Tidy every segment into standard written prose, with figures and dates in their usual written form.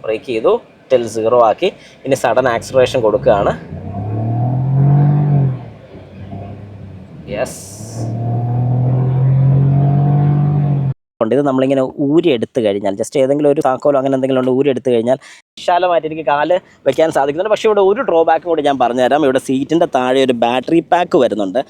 Break ചെയ്തു, till 0 ആക്കി. ഇനി സഡൻ ആക്സിലറേഷൻ കൊടുക്കുകയാണ്. യെസ്. ഇത് നമ്മളിങ്ങനെ ഊരിയെടുത്ത് കഴിഞ്ഞാൽ, ജസ്റ്റ് ഏതെങ്കിലും ഒരു താക്കോലോ അങ്ങനെ എന്തെങ്കിലും ഉണ്ട്, ഊരിയെടുത്ത് കഴിഞ്ഞാൽ വിശാലമായിട്ട് എനിക്ക് കാല് വെക്കാൻ സാധിക്കുന്നുണ്ട്. പക്ഷേ ഇവിടെ ഒരു ഡ്രോബാക്കും കൂടി ഞാൻ പറഞ്ഞുതരാം. ഇവിടെ സീറ്റിൻ്റെ താഴെ ഒരു ബാറ്ററി പാക്ക് വരുന്നുണ്ട്.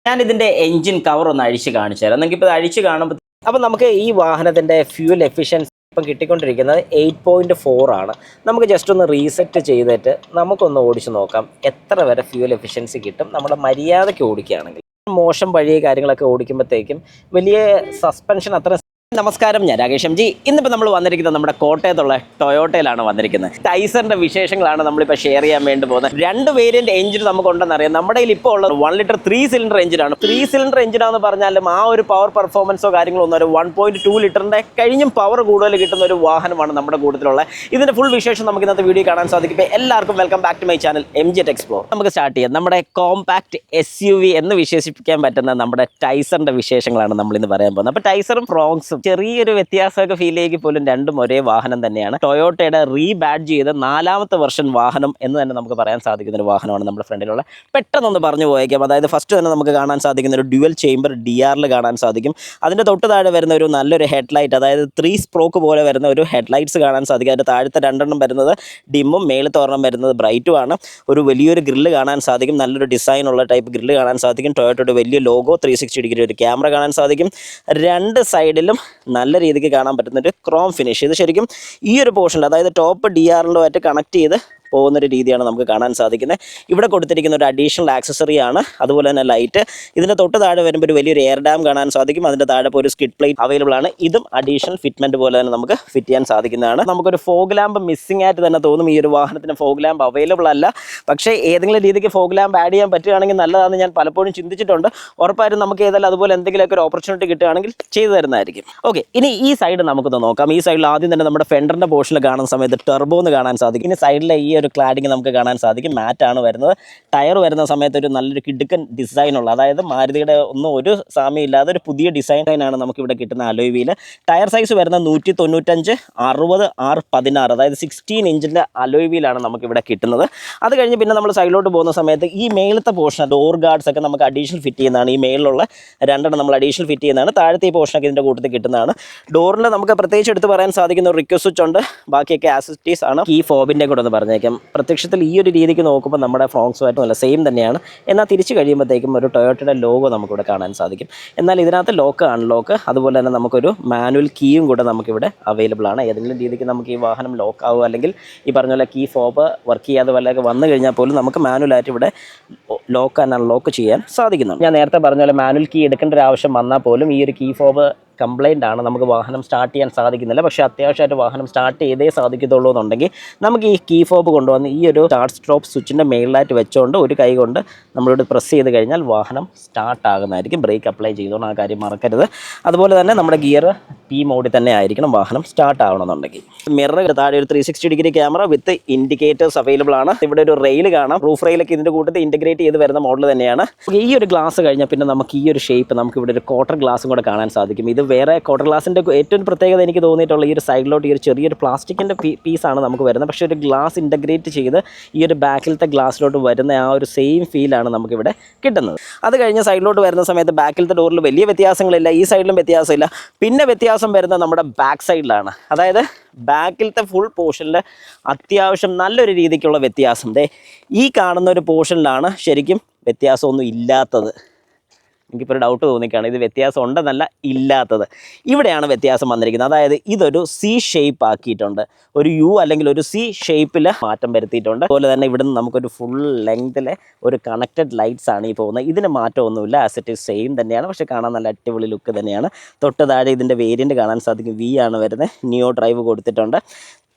ഞാൻ ഇതിൻ്റെ എൻജിൻ കവർ ഒന്ന് അഴിച്ച് കാണിച്ചു തരാം. നിങ്ങൾക്ക് ഇപ്പോൾ അഴിച്ച് കാണുമ്പോൾ അപ്പം നമുക്ക് ഈ വാഹനത്തിൻ്റെ ഫ്യൂൽ എഫിഷ്യൻസി ഇപ്പം കിട്ടിക്കൊണ്ടിരിക്കുന്നത് 8.4 ആണ്. നമുക്ക് ജസ്റ്റ് ഒന്ന് റീസെറ്റ് ചെയ്തിട്ട് നമുക്കൊന്ന് ഓടിച്ച് നോക്കാം എത്ര വരെ ഫ്യൂൽ എഫിഷ്യൻസി കിട്ടും നമ്മുടെ മര്യാദയ്ക്ക് ഓടിക്കുകയാണെങ്കിൽ. മോശം വഴി കാര്യങ്ങളൊക്കെ ഓടിക്കുമ്പോഴത്തേക്കും വലിയ സസ്പെൻഷൻ അത്ര. നമസ്കാരം, ഞാൻ രാകേഷ് എം ജി. ഇന്നിപ്പോൾ നമ്മൾ വന്നിരിക്കുന്നത് നമ്മുടെ കോട്ടയത്തുള്ള ടൊയോട്ടയിലാണ് വന്നിരിക്കുന്നത്. ടൈസറിൻ്റെ വിശേഷങ്ങളാണ് നമ്മളിപ്പോൾ ഷെയർ ചെയ്യാൻ വേണ്ടി പോകുന്നത്. 2 വേരിയൻറ്റ് എഞ്ചിൻ നമുക്കുണ്ടെന്ന് അറിയാം. നമ്മുടെ കയ്യിൽ ഇപ്പോൾ ഉള്ളത് 1 ലിറ്റർ 3 സിലിണ്ടർ എഞ്ചിനാണ്. 3 സിലിണ്ടർ എഞ്ചിനാണെന്ന് പറഞ്ഞാലും ആ ഒരു പവർ പെർഫോമൻസോ കാര്യങ്ങളോ ഒന്നും, ഒരു 1.2 ലിറ്ററിൻ്റെ കഴിഞ്ഞും പവർ കൂടുതൽ കിട്ടുന്ന ഒരു വാഹനമാണ് നമ്മുടെ കൂട്ടത്തിലുള്ള. ഇതിൻ്റെ ഫുൾ വിശേഷം നമുക്ക് ഇന്നത്തെ വീഡിയോ കാണാൻ സാധിക്കും. ഇപ്പോൾ എല്ലാവർക്കും welcome back to my channel MJ Explore. നമുക്ക് സ്റ്റാർട്ട് ചെയ്യാം. നമ്മുടെ കോമ്പാക്ട് SUV എന്ന് വിശേഷിപ്പിക്കാൻ പറ്റുന്ന നമ്മുടെ ടൈസറിൻ്റെ വിശേഷങ്ങളാണ് നമ്മളിന്ന് പറയാൻ പോകുന്നത്. അപ്പോൾ ടൈസറും ഫ്രോങ്സും ചെറിയൊരു വ്യത്യാസമൊക്കെ ഫീൽ ചെയ്യെങ്കിൽ പോലും രണ്ടും ഒരേ വാഹനം തന്നെയാണ്. ടൊയോട്ടയുടെ റീബാഡ്ജ് ചെയ്ത 4ാമത്തെ വെർഷൻ വാഹനം എന്ന് തന്നെ നമുക്ക് പറയാൻ സാധിക്കുന്ന ഒരു വാഹനമാണ് നമ്മുടെ ഫ്രണ്ടിലുള്ള. പെട്ടെന്നൊന്ന് പറഞ്ഞു പോയേക്കാം. അതായത് ഫസ്റ്റ് തന്നെ നമുക്ക് കാണാൻ സാധിക്കുന്ന ഒരു ഡ്യുവൽ ചേംബർ DRL കാണാൻ സാധിക്കും. അതിൻ്റെ തൊട്ട് താഴെ വരുന്ന ഒരു നല്ലൊരു ഹെഡ്ലൈറ്റ്, അതായത് 3 സ്ട്രോക്ക് പോലെ വരുന്ന ഒരു ഹെഡ്ലൈറ്റ്സ് കാണാൻ സാധിക്കും. അതിൻ്റെ താഴത്തെ 2 വരുന്നത് ഡിമ്മും മേളത്തെ ഒരെണ്ണം വരുന്നത് ബ്രൈറ്റും ആണ്. ഒരു വലിയൊരു ഗ്രില്ല് കാണാൻ സാധിക്കും. നല്ലൊരു ഡിസൈനുള്ള ടൈപ്പ് ഗ്രില്ല് കാണാൻ സാധിക്കും. ടൊയോട്ടയുടെ വലിയ ലോഗോ, 360 ഡിഗ്രി ഒരു ക്യാമറ കാണാൻ സാധിക്കും. 2 സൈഡിലും നല്ല രീതിക്ക് കാണാൻ പറ്റുന്നൊരു ക്രോം ഫിനിഷ്. ഇത് ശരിക്കും ഈ ഒരു പോർഷനിൽ, അതായത് ടോപ്പ് DRLുമായിട്ട് കണക്ട് ചെയ്ത് പോകുന്നൊരു രീതിയാണ് നമുക്ക് കാണാൻ സാധിക്കുന്നത്. ഇവിടെ കൊടുത്തിരിക്കുന്ന ഒരു അഡീഷണൽ ആക്സസറി ആണ്. അതുപോലെ തന്നെ ലൈറ്റ്. ഇതിൻ്റെ തൊട്ട് താഴെ വരുമ്പോൾ ഒരു വലിയൊരു എയർ ഡാം കാണാൻ സാധിക്കും. അതിൻ്റെ താഴെ ഒരു സ്കിഡ് പ്ലേറ്റ് അവൈലബിൾ ആണ്. ഇതും അഡീഷണൽ ഫിറ്റ്മെൻറ്റ് പോലെ തന്നെ നമുക്ക് ഫിറ്റ് ചെയ്യാൻ സാധിക്കുന്നതാണ്. നമുക്കൊരു ഫോഗ് ലാമ്പ് മിസ്സിംഗ് ആയിട്ട് തന്നെ തോന്നും. ഈ ഒരു വാഹനത്തിന് ഫോഗ് ലാമ്പ് അവൈലബിൾ അല്ല. പക്ഷേ ഏതെങ്കിലും രീതിക്ക് ഫോഗ് ലാമ്പ് ആഡ് ചെയ്യാൻ പറ്റുകയാണെങ്കിൽ നല്ലതാണെന്ന് ഞാൻ പലപ്പോഴും ചിന്തിച്ചിട്ടുണ്ട്. ഉറപ്പായിട്ടും നമുക്ക് ഏതായാലും അതുപോലെ എന്തെങ്കിലുമൊക്കെ ഒരു ഓപ്പർച്യൂണിറ്റി കിട്ടുകയാണെങ്കിൽ ചെയ്തു തരുന്നതായിരിക്കും. ഓക്കെ, ഇനി ഈ സൈഡ് നമുക്കൊന്ന് നോക്കാം. ഈ സൈഡിൽ ആദ്യം തന്നെ നമ്മുടെ ഫെൻഡറിൻ്റെ പോർഷനിൽ കാണുന്ന സമയത്ത് ടെർബോ എന്ന് കാണാൻ സാധിക്കും. ഇനി സൈഡിലെ ഈ ഒരു ക്ലാഡിങ് നമുക്ക് കാണാൻ സാധിക്കും. മാറ്റാണ് വരുന്നത്. ടയർ വരുന്ന സമയത്ത് ഒരു നല്ലൊരു കിടുക്കൻ ഡിസൈനുള്ള, അതായത് മാരുതിയുടെ ഒന്നും ഒരു സാമ്യം ഇല്ലാതെ ഒരു പുതിയ ഡിസൈനാണ് നമുക്കിവിടെ കിട്ടുന്ന അലോയ് വീല്. ടയർ സൈസ് വരുന്ന 195 60 616, അതായത് 16 ഇഞ്ചിൻ്റെ അലോയ് വീലാണ് നമുക്കിവിടെ കിട്ടുന്നത്. അത് കഴിഞ്ഞ് പിന്നെ നമ്മൾ സൈഡിലോട്ട് പോകുന്ന സമയത്ത് ഈ മേളത്തെ പോർഷൻ, ഡോർ ഗാർഡ്സ് ഒക്കെ നമുക്ക് അഡീഷണൽ ഫിറ്റ് ചെയ്യുന്നതാണ്. ഈ മേളിലുള്ള 2 നമ്മൾ അഡീഷണൽ ഫിറ്റ് ചെയ്യുന്നതാണ്. താഴത്തെ ഈ പോർഷനൊക്കെ ഇതിൻ്റെ കൂട്ടത്തിൽ കിട്ടുന്നതാണ്. ഡോറിൽ നമുക്ക് പ്രത്യേകിച്ച് എടുത്ത് പറയാൻ സാധിക്കുന്ന ഒരു റിക്വസ്റ്റ് സ്വിച്ച് ഉണ്ട്. ബാക്കിയൊക്കെ ആസിറ്റീസ് ആണ്. ഈ ഫോബിൻ്റെ കൂടെ ഒന്ന് പറഞ്ഞേക്കാം. പ്രത്യക്ഷത്തിൽ ഈ ഒരു രീതിക്ക് നോക്കുമ്പോൾ നമ്മുടെ ഫ്രോങ്സുമായിട്ട് നല്ല സെയിം തന്നെയാണ്. എന്നാൽ തിരിച്ച് കഴിയുമ്പോഴത്തേക്കും ഒരു ടൊയോട്ടയുടെ ലോഗോ നമുക്കിവിടെ കാണാൻ സാധിക്കും. എന്നാൽ ഇതിനകത്ത് ലോക്ക്, അൺലോക്ക്, അതുപോലെ തന്നെ നമുക്കൊരു മാനുവൽ കീയും കൂടെ നമുക്കിവിടെ അവൈലബിൾ ആണ്. ഏതെങ്കിലും രീതിക്ക് നമുക്ക് ഈ വാഹനം ലോക്ക് ആവുക, അല്ലെങ്കിൽ ഈ പറഞ്ഞ പോലെ കീ ഫോബ് വർക്ക് ചെയ്യാതെ വല്ലതൊക്കെ വന്നു കഴിഞ്ഞാൽ പോലും നമുക്ക് മാനുവലായിട്ട് ഇവിടെ ലോക്ക് ആൻഡ് അൺലോക്ക് ചെയ്യാൻ സാധിക്കുന്നുണ്ട്. ഞാൻ നേരത്തെ പറഞ്ഞ പോലെ മാനുവൽ കീ എടുക്കേണ്ട ഒരു ആവശ്യം വന്നാൽ പോലും ഈ ഒരു കീ ഫോബ് കംപ്ലൈൻ്റ് ആണ്, നമുക്ക് വാഹനം സ്റ്റാർട്ട് ചെയ്യാൻ സാധിക്കുന്നില്ല. പക്ഷേ അത്യാവശ്യമായിട്ട് വാഹനം സ്റ്റാർട്ട് ചെയ്തേ സാധിക്കത്തുള്ളൂ എന്നുണ്ടെങ്കിൽ നമുക്ക് ഈ കീ ഫോബ് കൊണ്ടുവന്ന് ഈ ഒരു സ്റ്റാർട്ട് സ്റ്റോപ്പ് സ്വിച്ചിൻ്റെ മേളിലായിട്ട് വെച്ചുകൊണ്ട് ഒരു കൈ കൊണ്ട് നമ്മളിവിടെ പ്രസ് ചെയ്ത് കഴിഞ്ഞാൽ വാഹനം സ്റ്റാർട്ട് ആകുന്നതായിരിക്കും. ബ്രേക്ക് അപ്ലൈ ചെയ്തോണം, ആ കാര്യം മറക്കരുത്. അതുപോലെ തന്നെ നമ്മുടെ ഗിയർ P മോഡിൽ തന്നെ ആയിരിക്കണം വാഹനം സ്റ്റാർട്ട് ആവണമെന്നുണ്ടെങ്കിൽ. മിറർ താഴെ ഒരു 360 ഡിഗ്രി ക്യാമറ വിത്ത് ഇൻഡിക്കേറ്റേഴ്സ് അവൈലബിൾ ആണ്. ഇവിടെ ഒരു റെയിൽ കാണാം. റൂഫ് റെയിലൊക്കെ ഇതിൻ്റെ കൂട്ടത്തിൽ ഇൻറ്റഗ്രേറ്റ് ചെയ്ത് വരുന്ന മോഡൽ തന്നെയാണ്. ഈ ഒരു ഗ്ലാസ് കഴിഞ്ഞാൽ പിന്നെ നമുക്ക് ഈ ഒരു ഷേപ്പ്, നമുക്ക് ഇവിടെ ഒരു ക്വാർട്ടർ ഗ്ലാസും കൂടെ കാണാൻ സാധിക്കും. ഇത് വേറെ ക്വാർട്ടർ ഗ്ലാസിൻ്റെ ഏറ്റവും പ്രത്യേകത എനിക്ക് തോന്നിയിട്ടുള്ള ഈ ഒരു സൈഡിലോട്ട് ഈ ഒരു ചെറിയൊരു പ്ലാസ്റ്റിക്കിൻ്റെ പീസാണ് നമുക്ക് വരുന്നത്. പക്ഷേ ഒരു ഗ്ലാസ് ഇൻറ്റഗ്രേറ്റ് ചെയ്ത് ഈ ഒരു ബാക്കിലത്തെ ഗ്ലാസ്സിലോട്ട് വരുന്ന ആ ഒരു സെയിം ഫീലാണ് നമുക്കിവിടെ കിട്ടുന്നത്. അത് കഴിഞ്ഞ് സൈഡിലോട്ട് വരുന്ന സമയത്ത് ബാക്കിലത്തെ ഡോറിൽ വലിയ വ്യത്യാസങ്ങളില്ല. ഈ സൈഡിലും വ്യത്യാസമില്ല. പിന്നെ വ്യത്യാസം വരുന്നത് നമ്മുടെ ബാക്ക് സൈഡിലാണ്. അതായത് ബാക്കിലത്തെ ഫുൾ പോർഷനിൽ അത്യാവശ്യം നല്ലൊരു രീതിക്കുള്ള വ്യത്യാസം. ഈ കാണുന്ന ഒരു പോർഷനിലാണ് ശരിക്കും വ്യത്യാസമൊന്നും ഇല്ലാത്തത്. എനിക്കിപ്പോൾ ഒരു ഡൗട്ട് തോന്നിക്കുകയാണ്, ഇത് വ്യത്യാസം ഉണ്ടെന്നല്ല, ഇല്ലാത്തത്. ഇവിടെയാണ് വ്യത്യാസം വന്നിരിക്കുന്നത്. അതായത് ഇതൊരു C ഷേപ്പ് ആക്കിയിട്ടുണ്ട്. ഒരു U അല്ലെങ്കിൽ ഒരു C ഷേപ്പിൽ മാറ്റം വരുത്തിയിട്ടുണ്ട്. അതുപോലെ തന്നെ ഇവിടുന്ന് നമുക്കൊരു ഫുൾ ലെങ്തിലെ ഒരു കണക്റ്റഡ് ലൈറ്റ്സ് ആണ് ഈ പോകുന്നത്. ഇതിന് മാറ്റമൊന്നുമില്ല, ആസ് ഇറ്റ് ഈസ് സെയിം തന്നെയാണ്. പക്ഷേ കാണാൻ നല്ല അടിപൊളി ലുക്ക് തന്നെയാണ്. തൊട്ട് താഴെ ഇതിൻ്റെ വേരിയൻറ്റ് കാണാൻ സാധിക്കും. V ആണ് വരുന്നത്. നിയോ ഡ്രൈവ് കൊടുത്തിട്ടുണ്ട്.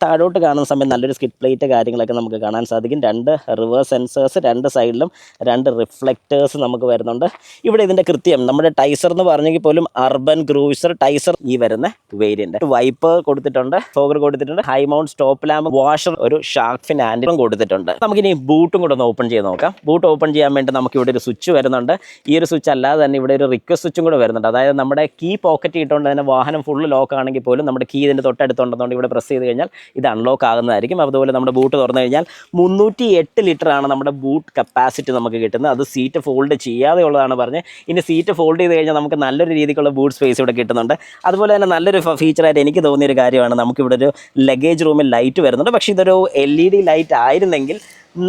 താഴോട്ട് കാണുന്ന സമയത്ത് നല്ലൊരു സ്കിഡ് പ്ലേറ്റ് കാര്യങ്ങളൊക്കെ നമുക്ക് കാണാൻ സാധിക്കും. 2 റിവേഴ്സ് സെൻസേഴ്സ്, 2 സൈഡിലും 2 റിഫ്ലക്റ്റേഴ്സ് നമുക്ക് വരുന്നുണ്ട്. ഇവിടെ ഇതിൻ്റെ കൃത്യം നമ്മുടെ ടൈസർ എന്ന് പറഞ്ഞെങ്കിൽ പോലും അർബൻ ക്രൂസർ ടൈസർ ഈ വരുന്ന വേരിയൻ്റ്. വൈപ്പർ കൊടുത്തിട്ടുണ്ട്, ഫോഗർ കൊടുത്തിട്ടുണ്ട്, high mount stop lamp, washer, ഒരു ഷാർക്ക് ഫിൻ ഹാൻഡിലും കൊടുത്തിട്ടുണ്ട്. നമുക്കിനി ബൂട്ടും കൂടെ ഒന്ന് ഓപ്പൺ ചെയ്ത് നോക്കാം. ബൂട്ട് ഓപ്പൺ ചെയ്യാൻ വേണ്ടി നമുക്ക് ഇവിടെ ഒരു സ്വിച്ച് വരുന്നുണ്ട്. ഈ ഒരു സ്വിച്ച് അല്ലാതെ തന്നെ ഇവിടെ ഒരു റിക്വസ്റ്റ് സ്വിച്ചും കൂടെ വരുന്നുണ്ട്. അതായത് നമ്മുടെ കീ പോക്കറ്റ് ഇട്ടുകൊണ്ട് തന്നെ വാഹനം ഫുള്ള് ലോക്ക് ആണെങ്കിൽ പോലും നമ്മുടെ കീ ഇതിൻ്റെ തൊട്ടടുത്തുണ്ടെന്നുകൊണ്ട് ഇവിടെ പ്രസ് ചെയ്ത് കഴിഞ്ഞാൽ ഇത് അൺലോക്ക് ആകുന്നതായിരിക്കും. അതുപോലെ നമ്മുടെ ബൂട്ട് തുറന്നു കഴിഞ്ഞാൽ 308 ലിറ്ററാണ് നമ്മുടെ ബൂട്ട് കപ്പാസിറ്റി നമുക്ക് കിട്ടുന്നത്. അത് സീറ്റ് ഫോൾഡ് ചെയ്യാതെ ഉള്ളതാണ് പറഞ്ഞത്. ഇനി സീറ്റ് ഫോൾഡ് ചെയ്ത് കഴിഞ്ഞാൽ നമുക്ക് നല്ലൊരു രീതിക്കുള്ള ബൂട്ട് സ്പേസ് ഇവിടെ കിട്ടുന്നുണ്ട്. അതുപോലെ തന്നെ നല്ലൊരു ഫീച്ചറായിട്ട് എനിക്ക് തോന്നിയൊരു കാര്യമാണ്, നമുക്കിവിടെ ഒരു ലഗേജ് റൂമിൽ ലൈറ്റ് വരുന്നുണ്ട്. പക്ഷേ ഇതൊരു LED ലൈറ്റ് ആയിരുന്നെങ്കിൽ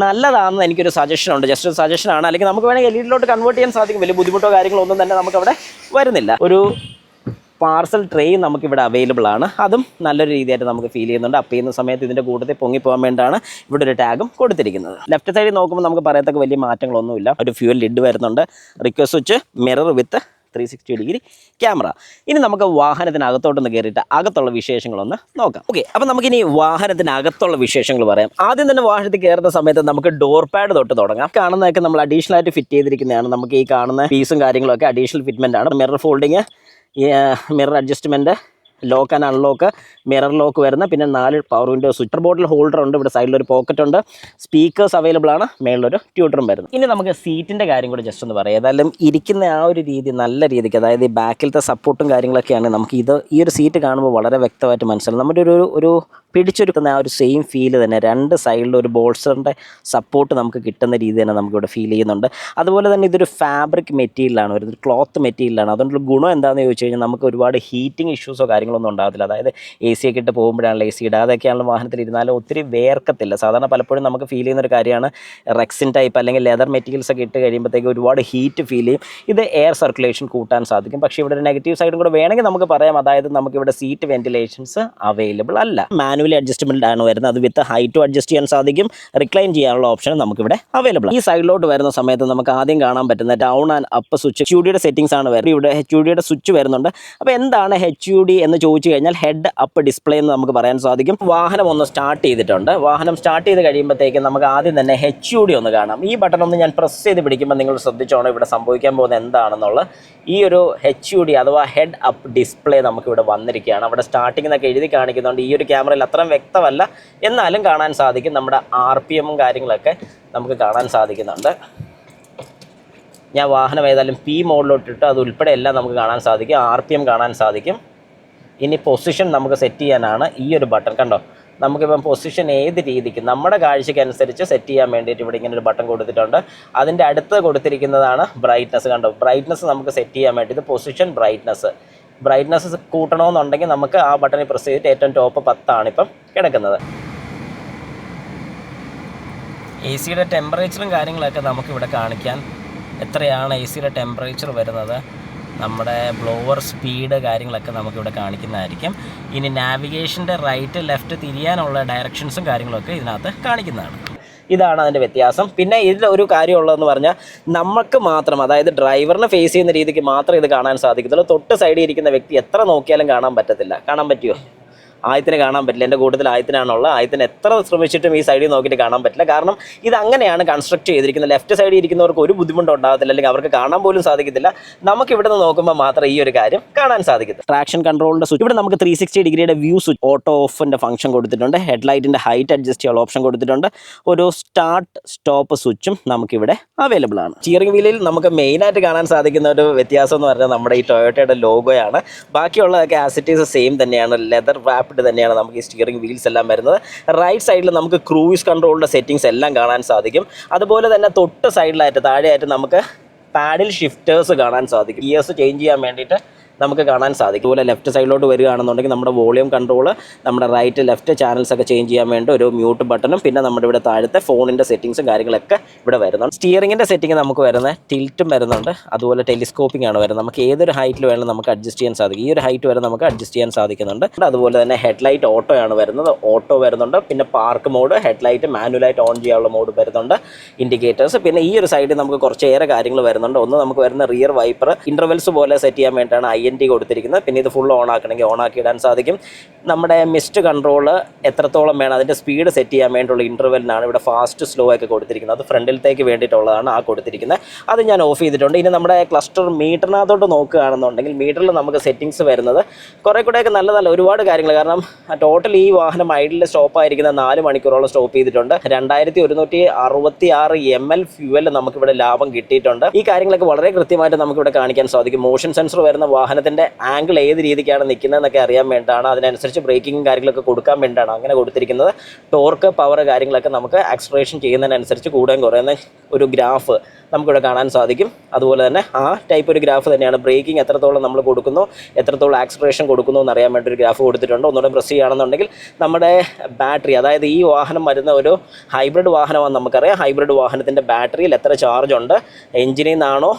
നല്ലതാണെന്ന് എനിക്കൊരു സജഷൻ ഉണ്ട്. ജസ്റ്റ് ഒരു സജഷനാണ്. അല്ലെങ്കിൽ നമുക്ക് വേണമെങ്കിൽ LED കൺവേർട്ട് ചെയ്യാൻ സാധിക്കും. വലിയ ബുദ്ധിമുട്ടോ കാര്യങ്ങളോ ഒന്നും തന്നെ നമുക്കവിടെ വരുന്നില്ല. ഒരു പാർസൽ ട്രേ നമുക്കിവിടെ അവൈലബിൾ ആണ്. അതും നല്ലൊരു രീതിയായിട്ട് നമുക്ക് ഫീൽ ചെയ്യുന്നുണ്ട്. അപ്പ് ചെയ്യുന്ന സമയത്ത് ഇതിൻ്റെ കൂട്ടത്തിൽ പൊങ്ങിപ്പോകാൻ വേണ്ടിയാണ് ഇവിടെ ഒരു ടാഗും കൊടുത്തിരിക്കുന്നത്. ലെഫ്റ്റ് സൈഡിൽ നോക്കുമ്പോൾ നമുക്ക് പറയത്തക്ക വലിയ മാറ്റങ്ങളൊന്നുമില്ല. ഒരു ഫ്യൂൽ ലിഡ് വരുന്നുണ്ട്, റിക്വസ്റ്റ് സ്വിച്ച്, മിറർ വിത്ത് 360 ഡിഗ്രി ക്യാമറ. ഇനി നമുക്ക് വാഹനത്തിനകത്തോട്ടൊന്ന് കയറിയിട്ട് അകത്തുള്ള വിശേഷങ്ങളൊന്ന് നോക്കാം. ഓക്കെ, അപ്പോൾ നമുക്കിനി വാഹനത്തിനകത്തുള്ള വിശേഷങ്ങൾ പറയാം. ആദ്യം തന്നെ വാഹനത്തിൽ കയറുന്ന സമയത്ത് നമുക്ക് ഡോർ പാഡ് തൊട്ട് തുടങ്ങാം. കാണുന്നതൊക്കെ നമ്മൾ അഡീഷണൽ ആയിട്ട് ഫിറ്റ് ചെയ്തിരിക്കുന്നതാണ്. നമുക്ക് ഈ കാണുന്ന പീസും കാര്യങ്ങളൊക്കെ അഡീഷണൽ ഫിറ്റ്മെൻ്റ് ആണ്. Mirror folding, mirror adjustment, lock and unlock, mirror lock വരുന്ന, പിന്നെ 4 പവർ വിൻഡോ, സ്വിച്ച് ബോട്ടിൽ ഹോൾഡർ ഉണ്ട്, ഇവിടെ സൈഡിലൊരു പോക്കറ്റ് ഉണ്ട്, സ്പീക്കേഴ്സ് അവൈലബിൾ ആണ്, മേളിലൊരു ട്യൂട്ടറും വരുന്നു. ഇനി നമുക്ക് സീറ്റിൻ്റെ കാര്യം കൂടി ജസ്റ്റ് ഒന്ന് പറയാം. ഏതായാലും ഇരിക്കുന്ന ആ ഒരു രീതി നല്ല രീതിക്ക്, അതായത് ഈ ബാക്കിലത്തെ സപ്പോർട്ടും കാര്യങ്ങളൊക്കെയാണ് നമുക്ക് ഈ ഒരു സീറ്റ് കാണുമ്പോൾ വളരെ വ്യക്തമായിട്ട് മനസ്സിലാവും. നമ്മുടെ ഒരു പിടിച്ചൊരുക്കുന്ന ആ ഒരു സെയിം ഫീല് തന്നെ, രണ്ട് സൈഡിലും ഒരു ബോൾസ്റ്ററിൻ്റെ സപ്പോർട്ട് നമുക്ക് കിട്ടുന്ന രീതി തന്നെ നമുക്കിവിടെ ഫീൽ ചെയ്യുന്നുണ്ട്. അതുപോലെ തന്നെ ഇതൊരു ഫാബ്രിക് മെറ്റീരിയലാണ്, ഒരു ക്ലോത്ത് മെറ്റീരിയലാണ്. അതുകൊണ്ടുള്ള ഗുണം എന്താണെന്ന് ചോദിച്ചു കഴിഞ്ഞാൽ നമുക്ക് ഒരുപാട് ഹീറ്റിംഗ് ഇഷ്യൂസോ കാര്യങ്ങളൊന്നും ഉണ്ടാകത്തില്ല. അതായത് AC ഒക്കെ ഇട്ട് പോകുമ്പോഴാണല്ലോ, AC ഇടാതൊക്കെയാണല്ലോ വാഹനത്തിൽ ഇരുന്നാലും ഒത്തിരി വേർക്കത്തില്ല. സാധാരണ പലപ്പോഴും നമുക്ക് ഫീൽ ചെയ്യുന്നൊരു കാര്യമാണ് റെക്സിൻ ടൈപ്പ് അല്ലെങ്കിൽ ലെതർ മെറ്റീരിയൽസ് ഒക്കെ ഇട്ട് കഴിയുമ്പോഴത്തേക്ക് ഒരുപാട് ഹീറ്റ് ഫീൽ ചെയ്യും. ഇത് എയർ സർക്കുലേഷൻ കൂട്ടാൻ സാധിക്കും. പക്ഷേ ഇവിടെ ഒരു നെഗറ്റീവ് സൈഡും കൂടെ വേണമെങ്കിൽ നമുക്ക് പറയാം. അതായത് നമുക്കിവിടെ സീറ്റ് വെന്റിലേഷൻസ് അവൈലബിൾ അല്ല. മാനുവലി അഡ്ജസ്റ്റ്മെന്റ് ആണ് വരുന്നത്. അത് വിത്ത് ഹൈറ്റും അഡ്ജസ്റ്റ് ചെയ്യാൻ സാധിക്കും, റിക്ലൈൻ ചെയ്യാനുള്ള ഓപ്ഷൻ നമുക്കിവിടെ അവൈലബിൾ. ഈ സൈഡിലോട്ട് വരുന്ന സമയത്ത് നമുക്ക് ആദ്യം കാണാൻ പറ്റുന്ന down and up switch, HUD settings ആണ് വരുന്നത്. ഇവിടെ HUD സ്വിച്ച് വരുന്നുണ്ട്. അപ്പോൾ എന്താണ് HUD എന്ന് ചോദിച്ചു കഴിഞ്ഞാൽ ഹെഡ് അപ്പ് ഡിസ്പ്ലേ എന്ന് നമുക്ക് പറയാൻ സാധിക്കും. വാഹനം ഒന്ന് സ്റ്റാർട്ട് ചെയ്തിട്ടുണ്ട്. വാഹനം സ്റ്റാർട്ട് ചെയ്ത് കഴിയുമ്പോഴത്തേക്കും നമുക്ക് ആദ്യം തന്നെ HUD ഒന്ന് കാണാം. ഈ ബട്ടൺ ഒന്ന് ഞാൻ പ്രസ് ചെയ്ത് പിടിക്കുമ്പോൾ നിങ്ങൾ ശ്രദ്ധിച്ചോണം ഇവിടെ സംഭവിക്കാൻ പോകുന്നത് എന്താണെന്നുള്ള. ഈ ഒരു HUD അഥവാ ഹെഡ് അപ്പ് ഡിസ്പ്ലേ നമുക്കിവിടെ വന്നിരിക്കുകയാണ്. അവിടെ സ്റ്റാർട്ടിംഗ് എന്നൊക്കെ എഴുതി കാണിക്കുന്നുണ്ട്. ഈ ഒരു ക്യാമറയിൽ അത്രയും വ്യക്തമല്ല, എന്നാലും കാണാൻ സാധിക്കും. നമ്മുടെ RPM കാര്യങ്ങളൊക്കെ നമുക്ക് കാണാൻ സാധിക്കുന്നുണ്ട്. ഞാൻ വാഹനം ഏതായാലും P മോഡിലോട്ടിട്ട് അത് ഉൾപ്പെടെ എല്ലാം നമുക്ക് കാണാൻ സാധിക്കും. RPM കാണാൻ സാധിക്കും. ഇനി പൊസിഷൻ നമുക്ക് സെറ്റ് ചെയ്യാനാണ് ഈ ഒരു ബട്ടൺ. കണ്ടോ, നമുക്കിപ്പം പൊസിഷൻ ഏത് രീതിക്ക് നമ്മുടെ കാഴ്ചയ്ക്ക് അനുസരിച്ച് സെറ്റ് ചെയ്യാൻ വേണ്ടിയിട്ട് ഇവിടെ ഇങ്ങനെ ഒരു ബട്ടൺ കൊടുത്തിട്ടുണ്ട്. അതിൻ്റെ അടുത്ത് കൊടുത്തിരിക്കുന്നതാണ് ബ്രൈറ്റ്നസ്. കണ്ടോ, ബ്രൈറ്റ്നസ് നമുക്ക് സെറ്റ് ചെയ്യാൻ വേണ്ടി ഇത് പൊസിഷൻ ബ്രൈറ്റ്നസ് കൂട്ടണമെന്നുണ്ടെങ്കിൽ നമുക്ക് ആ ബട്ടണിൽ പ്രസ് ചെയ്തിട്ട് ഏറ്റവും ടോപ്പ് 10 ആണ് ഇപ്പം കിടക്കുന്നത്. AC ടെമ്പറേച്ചറും കാര്യങ്ങളൊക്കെ നമുക്കിവിടെ കാണിക്കാൻ എത്രയാണ് AC ടെമ്പറേച്ചർ വരുന്നത്, നമ്മുടെ ബ്ലോവർ സ്പീഡ് കാര്യങ്ങളൊക്കെ നമുക്കിവിടെ കാണിക്കുന്നതായിരിക്കും. ഇനി നാവിഗേഷൻ്റെ റൈറ്റ് ലെഫ്റ്റ് തിരിയാനുള്ള ഡയറക്ഷൻസും കാര്യങ്ങളൊക്കെ ഇതിനകത്ത് കാണിക്കുന്നതാണ്. ഇതാണ് അതിൻ്റെ വ്യത്യാസം. പിന്നെ ഇതിൽ ഒരു കാര്യമുള്ളതെന്ന് പറഞ്ഞാൽ നമുക്ക് മാത്രം, അതായത് ഡ്രൈവറിനെ ഫേസ് ചെയ്യുന്ന രീതിക്ക് മാത്രമേ ഇത് കാണാൻ സാധിക്കത്തുള്ളൂ. തൊട്ട് സൈഡിൽ ഇരിക്കുന്ന വ്യക്തി എത്ര നോക്കിയാലും കാണാൻ പറ്റത്തില്ല. കാണാൻ പറ്റുമോ? ആയത്തിന് കാണാൻ പറ്റില്ല. എൻ്റെ കൂട്ടത്തിൽ ആയത്തിനാണുള്ളത്. ആയത്തിന് എത്ര ശ്രമിച്ചിട്ടും ഈ സൈഡിൽ നോക്കിയിട്ട് കാണാൻ പറ്റില്ല. കാരണം ഇത് അങ്ങനെയാണ് കൺസ്ട്രക്ട് ചെയ്തിരിക്കുന്നത്. ലെഫ്റ്റ് സൈഡിൽ ഇരിക്കുന്നവർക്ക് ഒരു ബുദ്ധിമുട്ടും ഉണ്ടാകത്തില്ല, അല്ലെങ്കിൽ അവർക്ക് കാണാൻ പോലും സാധിക്കത്തില്ല. നമുക്ക് ഇവിടെ നിന്ന് നോക്കുമ്പോൾ മാത്രം ഈ ഒരു കാര്യം കാണാൻ സാധിക്കും. ട്രാക്ഷൻ കൺട്രോളിൻ്റെ സ്വിച്ച്, ഇവിടെ നമുക്ക് 360 ഡിഗ്രിയുടെ വ്യൂ സ്വിച്ച്, ഓട്ടോ ഓഫിൻ്റെ ഫംഗ്ഷൻ കൊടുത്തിട്ടുണ്ട്. ഹെഡ്ലൈറ്റിൻ്റെ ഹൈറ്റ് അഡ്ജസ്റ്റ് ചെയ്യാനുള്ള ഓപ്ഷൻ കൊടുത്തിട്ടുണ്ട്. ഒരു സ്റ്റാർട്ട് സ്റ്റോപ്പ് സ്വിച്ചും നമുക്കിവിടെ അവൈലബിൾ ആണ്. സ്റ്റിയറിംഗ് വീലിൽ നമുക്ക് മെയിനായിട്ട് കാണാൻ സാധിക്കുന്ന ഒരു വ്യത്യാസം എന്ന് പറഞ്ഞാൽ നമ്മുടെ ഈ ടൊയോട്ടയുടെ ലോഗോയാണ്. ബാക്കിയുള്ളതൊക്കെ ആസിറ്റീസ് സെയിം തന്നെയാണ്, ലെതർ റാപ്ഡ് തന്നെയാണ് നമുക്ക് ഈ സ്റ്റിയറിംഗ് വീൽസ് എല്ലാം വരുന്നത്. റൈറ്റ് സൈഡിൽ നമുക്ക് ക്രൂയിസ് കൺട്രോളിൻ്റെ സെറ്റിംഗ്സ് എല്ലാം കാണാൻ സാധിക്കും. അതുപോലെ തന്നെ തൊട്ട് സൈഡിലായിട്ട് താഴെയായിട്ട് നമുക്ക് പാഡിൽ ഷിഫ്റ്റേഴ്സ് കാണാൻ സാധിക്കും. ഗിയേഴ്സ് ചേഞ്ച് ചെയ്യാൻ വേണ്ടിയിട്ട് നമുക്ക് കാണാൻ സാധിക്കും. അതുപോലെ ലെഫ്റ്റ് സൈഡിലോട്ട് വരികയാണെന്നുണ്ടെങ്കിൽ നമ്മുടെ വോളിയം കൺട്രോൾ, നമ്മുടെ റൈറ്റ് ലെഫ്റ്റ് ചാനൽസ് ഒക്കെ ചേഞ്ച് ചെയ്യാൻ വേണ്ടി ഒരു മ്യൂട്ട് ബട്ടണും, പിന്നെ നമ്മുടെ ഇവിടെ താഴത്തെ ഫോണിൻ്റെ സെറ്റിങ്സും കാര്യങ്ങളൊക്കെ ഇവിടെ വരുന്നുണ്ട്. സ്റ്റിയറിങ്ങിൻ്റെ സെറ്റിംഗ് നമുക്ക് വരുന്നത് ടിൽറ്റും വരുന്നുണ്ട്, അതുപോലെ ടെലിസ്കോപ്പിംഗ് ആണ് വരുന്നത്. നമുക്ക് ഏതൊരു ഹൈറ്റിൽ വേണം നമുക്ക് അഡ്ജസ്റ്റ് ചെയ്യാൻ സാധിക്കും. ഈ ഒരു ഹൈറ്റ് വരെ നമുക്ക് അഡ്ജസ്റ്റ് ചെയ്യാൻ സാധിക്കുന്നുണ്ട്. അതുപോലെ തന്നെ ഹെഡ്ലൈറ്റ് ഓട്ടോ ആണ് വരുന്നത്, ഓട്ടോ വരുന്നുണ്ട്. പിന്നെ പാർക്ക് മോഡ്, ഹെഡ്ലൈറ്റ് മാനുവലായിട്ട് ഓൺ ചെയ്യാനുള്ള മോഡ് വരുന്നുണ്ട്, ഇൻഡിക്കേറ്റേഴ്സ്. പിന്നെ ഈ ഒരു സൈഡിൽ നമുക്ക് കുറച്ചേറെ കാര്യങ്ങൾ വരുന്നുണ്ട്. ഒന്ന് നമുക്ക് വരുന്ന റിയർ വൈപ്പർ, ഇൻ്റർവെൽസ് പോലെ സെറ്റ് ചെയ്യാൻ വേണ്ടിയിട്ടാണ് INT കൊടുത്തിരിക്കുന്നത്. പിന്നെ ഇത് ഫുൾ ഓൺ ആക്കണമെങ്കിൽ ഓൺ ആക്കി ഇടാൻ സാധിക്കും. നമ്മുടെ മിസ്റ്റ് കൺട്രോൾ എത്രത്തോളം വേണം അതിൻ്റെ സ്പീഡ് സെറ്റ് ചെയ്യാൻ വേണ്ടിയുള്ള ഇൻ്റർവെല്ലിനാണ് ഇവിടെ ഫാസ്റ്റ് സ്ലോ ഒക്കെ കൊടുത്തിരിക്കുന്നത്. അത് ഫ്രണ്ടിലത്തേക്ക് വേണ്ടിയിട്ടുള്ളതാണ് ആ കൊടുത്തിരിക്കുന്നത്. അത് ഞാൻ ഓഫ് ചെയ്തിട്ടുണ്ട്. ഇനി നമ്മുടെ ക്ലസ്റ്റർ മീറ്ററിനകത്തോട്ട് നോക്കുകയാണെന്നുണ്ടെങ്കിൽ മീറ്ററിൽ നമുക്ക് സെറ്റിങ്സ് വരുന്നത് കുറേ കൂടെയൊക്കെ നല്ല ഒരുപാട് കാര്യങ്ങൾ. കാരണം ടോട്ടൽ ഈ വാഹനം ഐഡിൽ സ്റ്റോപ്പായിരിക്കുന്ന 4 മണിക്കൂറോളം സ്റ്റോപ്പ് ചെയ്തിട്ടുണ്ട്. 2166 ml ഫ്യൂവൽ നമുക്കിവിടെ ലാഭം കിട്ടിയിട്ടുണ്ട്. ഈ കാര്യങ്ങളൊക്കെ വളരെ കൃത്യമായിട്ട് നമുക്കിവിടെ കാണിക്കാൻ സാധിക്കും. മോഷൻ സെൻസർ വരുന്ന വാഹനം വാഹനത്തിൻ്റെ ആംഗിൾ ഏത് രീതിക്കാണ് നിൽക്കുന്നതെന്നൊക്കെ അറിയാൻ വേണ്ടിയിട്ടാണ്, അതിനനുസരിച്ച് ബ്രേക്കിങ്ങും കാര്യങ്ങളൊക്കെ കൊടുക്കാൻ വേണ്ടിയിട്ടാണ് അങ്ങനെ കൊടുത്തിരിക്കുന്നത്. ടോർക്ക്, പവർ കാര്യങ്ങളൊക്കെ നമുക്ക് ആക്സലറേഷൻ ചെയ്യുന്നതിനനുസരിച്ച് കൂടുകയും കുറയുന്ന ഒരു ഗ്രാഫ് നമുക്കിവിടെ കാണാൻ സാധിക്കും. അതുപോലെ തന്നെ ആ ടൈപ്പ് ഒരു ഗ്രാഫ് തന്നെയാണ് ബ്രേക്കിംഗ് എത്രത്തോളം നമ്മൾ കൊടുക്കുന്നു, എത്രത്തോളം ആക്സലറേഷൻ കൊടുക്കുന്നു എന്നറിയാൻ വേണ്ടി ഒരു ഗ്രാഫ് കൊടുത്തിട്ടുണ്ട്. ഒന്നുകൂടെ പ്രസ് ചെയ്യുകയാണെന്നുണ്ടെങ്കിൽ നമ്മുടെ ബാറ്ററി, അതായത് ഈ വാഹനം വരുന്ന ഒരു ഹൈബ്രിഡ് വാഹനമാണെന്ന് നമുക്കറിയാം. ഹൈബ്രിഡ് വാഹനത്തിൻ്റെ ബാറ്ററിയിൽ എത്ര ചാർജ് ഉണ്ട്, എഞ്ചിനിൽ നിന്നാണോ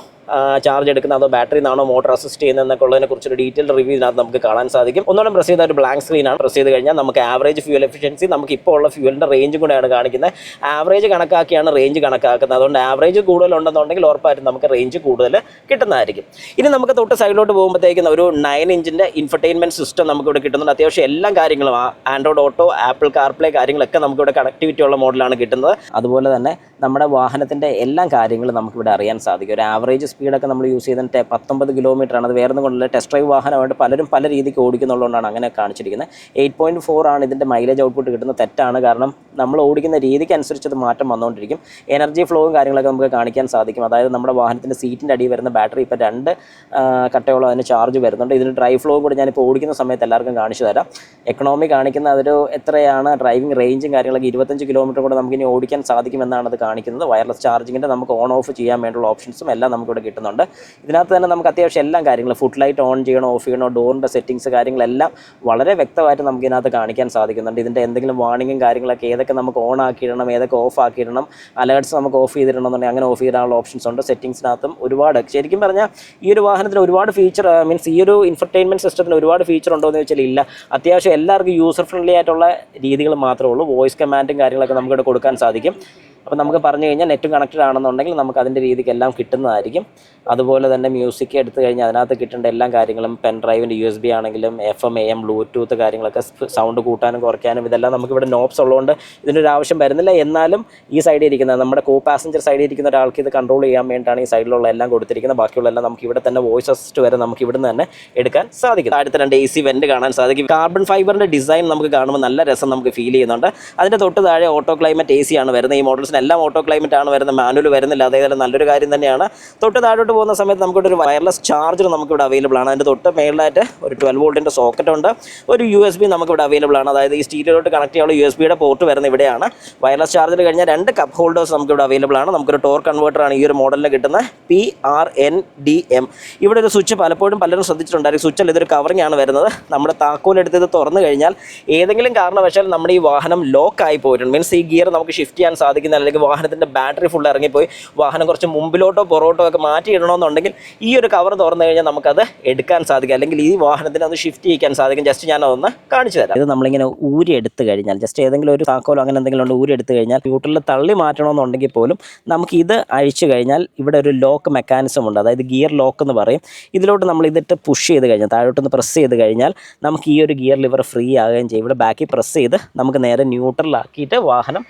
ചാർജ് എടുക്കുന്നത് അതോ ബാറ്ററിയിൽ നിന്നാണോ മോട്ടോർ അസിസ്റ്റ് ചെയ്യുന്നതെന്നൊക്കെ ഉള്ളതിനെ കുറിച്ചൊരു ഡീറ്റെയിൽ റിവ്യൂ ഇതിനകത്ത് നമുക്ക് കാണാൻ സാധിക്കും. ഒന്നുകൂടെ പ്രസ് ചെയ്ത ഒരു ബ്ലാങ്ക് സ്ക്രീനാണ്. പ്രസ് ചെയ്ത് കഴിഞ്ഞാൽ നമുക്ക് ആവറേജ് ഫ്യൂൽ എഫിഷ്യൻസി, നമുക്ക് ഇപ്പോൾ ഉള്ള ഫ്യൂലിൻ്റെ റേഞ്ചും കൂടെയാണ് കാണിക്കുന്നത്. ആവറേജ് കണക്കാക്കിയാണ് റേഞ്ച് കണക്കാക്കുന്നത്. അതുകൊണ്ട് ആവറേജ് കൂടുതലുണ്ടെന്നുണ്ടെങ്കിൽ ഉറപ്പായിട്ടും നമുക്ക് റേഞ്ച് കൂടുതൽ കിട്ടുന്നതായിരിക്കും. ഇനി നമുക്ക് തൊട്ട് സൈഡിലോട്ട് പോകുമ്പോഴത്തേക്കും ഒരു 9 ഇഞ്ചിൻ്റെ ഇൻഫർടൈൻമെൻറ്റ് സിസ്റ്റം നമുക്കിവിടെ കിട്ടുന്നുണ്ട്. അത്യാവശ്യം എല്ലാ കാര്യങ്ങളും ആൻഡ്രോയിഡ് ഓട്ടോ, ആപ്പിൾ കാർപ്ലേ കാര്യങ്ങളൊക്കെ നമുക്കിവിടെ കണക്ടിവിറ്റി ഉള്ള മോഡലാണ് കിട്ടുന്നത്. അതുപോലെ തന്നെ നമ്മുടെ വാഹനത്തിൻ്റെ എല്ലാ കാര്യങ്ങളും നമുക്കിവിടെ അറിയാൻ സാധിക്കും. ഒരു ആവറേജ് സ്പീഡൊക്കെ നമ്മൾ യൂസ് ചെയ്തിട്ട് 19 കിലോമീറ്ററാണ്. അത് വേറെ ഒന്നും കൊണ്ടല്ല, ടെസ്റ്റ് ഡ്രൈവ് വാഹനമായിട്ട് പലരും പല രീതിക്ക് ഓടിക്കുന്നുള്ളതുകൊണ്ടാണ് അങ്ങനെ കാണിച്ചിരിക്കുന്നത്. 8.4 ആണ് ഇതിൻ്റെ മൈലേജ് ഔട്ട്പുട്ട് കിട്ടുന്നത്. തെറ്റാണ്, കാരണം നമ്മൾ ഓടിക്കുന്ന രീതിക്ക് അനുസരിച്ച് അത് മാറ്റം വന്നുകൊണ്ടിരിക്കും. എനർജി ഫ്ലോയും കാര്യങ്ങളൊക്കെ നമുക്ക് കാണിക്കാൻ സാധിക്കും. അതായത് നമ്മുടെ വാഹനത്തിൻ്റെ സീറ്റിൻ്റെ അടിയിൽ വരുന്ന ബാറ്ററി ഇപ്പോൾ 2 കട്ടയോളം അതിന് ചാർജ് വരുന്നുണ്ട്. ഇതിന് ഡ്രൈവ് ഫ്ലോയും കൂടി ഞാനിപ്പോൾ ഓടിക്കുന്ന സമയത്ത് എല്ലാവർക്കും കാണിച്ചു തരാം. എക്കണോമി കാണിക്കുന്ന അതൊരു എത്രയാണ് ഡ്രൈവിംഗ് റേഞ്ചും കാര്യങ്ങളൊക്കെ 25 കിലോമീറ്റർ കൂടെ നമുക്കിനി ഓടിക്കാൻ സാധിക്കുമെന്നാണ് അത് കാണിക്കുന്നത്. വയർലെസ് ചാർജിങ്ങിൻ്റെ നമുക്ക് ഓൺ ഓഫ് ചെയ്യാൻ വേണ്ടിയുള്ള ഓപ്ഷൻസും എല്ലാം നമുക്കിവിടെ കിട്ടുന്നുണ്ട്. ഇതിനകത്ത് തന്നെ നമുക്ക് അത്യാവശ്യം എല്ലാ കാര്യങ്ങളും, ഫുഡ് ലൈറ്റ് ഓൺ ചെയ്യണോ ഓഫ് ചെയ്യണോ, ഡോറിൻ്റെ സെറ്റിങ്സ് കാര്യങ്ങളെല്ലാം വളരെ വ്യക്തമായിട്ട് നമുക്ക് ഇതിനകത്ത് കാണിക്കാൻ സാധിക്കുന്നുണ്ട്. ഇതിൻ്റെ എന്തെങ്കിലും വാർണിങ്ങും കാര്യങ്ങളൊക്കെ ഏതൊക്കെ നമുക്ക് ഓൺ ആക്കിയിടണം, ഏതൊക്കെ ഓഫ് ആക്കിയിടണം, അലേർട്സ് നമുക്ക് ഓഫ് ചെയ്തിടണമെന്നുണ്ടെങ്കിൽ അങ്ങനെ ഓഫ് ചെയ്തിടാനുള്ള ഓപ്ഷൻസ് ഉണ്ട്. സെറ്റിങ്സിനകത്തും ഒരുപാട്, ശരിക്കും പറഞ്ഞാൽ ഈ ഒരു വാഹനത്തിന് ഒരുപാട് ഫീച്ചർ, മീൻസ് ഈ ഒരു ഇൻഫർടൈൻമെൻറ്റ് സിസ്റ്റത്തിന് ഒരുപാട് ഫീച്ചർ ഉണ്ടോ എന്ന് ചോദിച്ചാൽ ഇല്ല. അത്യാവശ്യം എല്ലാവർക്കും യൂസർ ഫ്രണ്ട്ലി ആയിട്ടുള്ള രീതികൾ മാത്രമേ ഉള്ളൂ. വോയിസ് കമാൻഡും കാര്യങ്ങളൊക്കെ നമുക്കിവിടെ കൊടുക്കാൻ സാധിക്കും. അപ്പോൾ നമുക്ക് പറഞ്ഞു കഴിഞ്ഞാൽ നെറ്റും കണക്റ്റഡ് ആണെന്നുണ്ടെങ്കിൽ നമുക്ക് അതിൻ്റെ രീതിക്ക് എല്ലാം കിട്ടുന്നതായിരിക്കും. അതുപോലെ തന്നെ മ്യൂസിക് എടുത്തു കഴിഞ്ഞാൽ അതിനകത്ത് കിട്ടേണ്ട എല്ലാ കാര്യങ്ങളും, പെൻ ഡ്രൈവിൻ്റെ USB ആണെങ്കിലും FM AM ബ്ലൂടൂത്ത് കാര്യങ്ങളൊക്കെ, സൗണ്ട് കൂട്ടാനും കുറയ്ക്കാനും ഇതെല്ലാം നമുക്കിവിടെ നോബ്സ് ഉള്ളതുകൊണ്ട് ഇതിനൊരു ആവശ്യം വരുന്നില്ല. എന്നാലും ഈ സൈഡിൽ ഇരിക്കുന്ന നമ്മുടെ കോ പാസഞ്ചർ സൈഡിൽ ഇരിക്കുന്ന ഒരാൾക്ക് ഇത് കൺട്രോൾ ചെയ്യാൻ വേണ്ടിയിട്ടാണ് ഈ സൈഡിലുള്ള എല്ലാം കൊടുത്തിരിക്കുന്നത്. ബാക്കിയുള്ള എല്ലാം നമുക്ക് ഇവിടെ തന്നെ വോയിസ് അസിസ്റ്റ് വരെ നമുക്ക് ഇവിടുന്ന് തന്നെ എടുക്കാൻ സാധിക്കും. അടുത്ത 2 AC വെൻ്റ് കാണാൻ സാധിക്കും. കാർബൺ ഫൈബറിൻ്റെ ഡിസൈൻ നമുക്ക് കാണുമ്പോൾ നല്ല രസം നമുക്ക് ഫീൽ ചെയ്യുന്നുണ്ട്. അതിൻ്റെ തൊട്ട് താഴെ ഓട്ടോ ക്ലൈമറ്റ് AC ആണ് വരുന്നത്. ഈ മോഡൽസിന് എല്ലാം ഓട്ടോ ക്ലൈമറ്റ് ആണ് വരുന്നത്, മാനുവൽ വരുന്നില്ല. അതേപോലെ നല്ലൊരു കാര്യം തന്നെയാണ്. തൊട്ട് താഴോട്ട് പോകുന്ന സമയത്ത് നമുക്കിവിടെ ഒരു വയർലെസ് ചാർജർ നമുക്കിവിടെ അവൈലബിൾ ആണ്. അതിൻ്റെ തൊട്ട് മേളിലായിട്ട് ഒരു 12 വോൾട്ടിൻ്റെ സോക്കറ്റ് ഉണ്ട്. ഒരു USB നമുക്കിവിടെ അവൈലബിൾ ആണ്. അതായത് ഈ സ്റ്റീരിയോട്ട് കണക്ട് ചെയ്യാനുള്ള USB പോർട്ട് വരുന്ന ഇവിടെയാണ്. വയർലെസ് ചാർജർ കഴിഞ്ഞാൽ 2 കപ്പ് ഹോൾഡേഴ്സ് നമുക്കിവിടെ അവൈലബിൾ ആണ്. നമുക്കൊരു ടോർക്ക് കൺവേർട്ടറാണ് ഈ ഒരു മോഡലിൽ കിട്ടുന്നത്, PRNDM. ഇവിടെ ഒരു സ്വിച്ച് പലപ്പോഴും പലരും ശ്രദ്ധിച്ചിട്ടുണ്ടായിരിക്കും. സ്വിച്ചിൽ ഇതൊരു കവറിംഗ് ആണ് വരുന്നത്. നമ്മുടെ താക്കോലെടുത്ത് ഇത് തുറന്നു കഴിഞ്ഞാൽ ഏതെങ്കിലും കാരണവശാൽ നമ്മുടെ ഈ വാഹനം ലോക്കായി പോയിട്ടുണ്ട്, മീൻസ് ഈ ഗിയർ നമുക്ക് ഷിഫ്റ്റ് ചെയ്യാൻ സാധിക്കുന്ന, അല്ലെങ്കിൽ വാഹനത്തിൻ്റെ ബാറ്ററി ഫുൾ ഇറങ്ങിപ്പോയി വാഹനം കുറച്ച് മുമ്പിലോട്ടോ പുറകോട്ടോ ഒക്കെ മാറ്റി ഇടണമെന്നുണ്ടെങ്കിൽ ഈ ഒരു കവർ തുറന്നു കഴിഞ്ഞാൽ നമുക്കത് എടുക്കാൻ സാധിക്കും, അല്ലെങ്കിൽ ഈ വാഹനത്തിന് അത് ഷിഫ്റ്റ് ചെയ്യാൻ സാധിക്കും. ജസ്റ്റ് ഞാൻ അതൊന്ന് കാണിച്ചു തരാം. ഇത് നമ്മളിങ്ങനെ ഊരി എടുത്തു കഴിഞ്ഞാൽ, ജസ്റ്റ് ഏതെങ്കിലും ഒരു താക്കോലോ അങ്ങനെ എന്തെങ്കിലും ഉണ്ട് ഊരി എടുത്തു കഴിഞ്ഞാൽ ന്യൂട്രലിൽ തള്ളി മാറ്റണമെന്നുണ്ടെങ്കിൽ പോലും നമുക്ക് ഇത് അഴിച്ചു കഴിഞ്ഞാൽ ഇവിടെ ഒരു ലോക്ക് മെക്കാനിസം ഉണ്ട്, അതായത് ഗിയർ ലോക്ക് എന്ന് പറയും. ഇതിലോട്ട് നമ്മൾ ഇതിട്ട് പുഷ് ചെയ്ത് കഴിഞ്ഞാൽ, താഴോട്ടൊന്ന് പ്രസ് ചെയ്ത് കഴിഞ്ഞാൽ നമുക്ക് ഈ ഒരു ഗിയർ ലിവർ ഫ്രീ ആകുകയും ചെയ്യും. ഇവിടെ ബാക്കിൽ പ്രസ് ചെയ്ത് നമുക്ക് നേരെ ന്യൂട്രലാക്കിയിട്ട് വാഹനം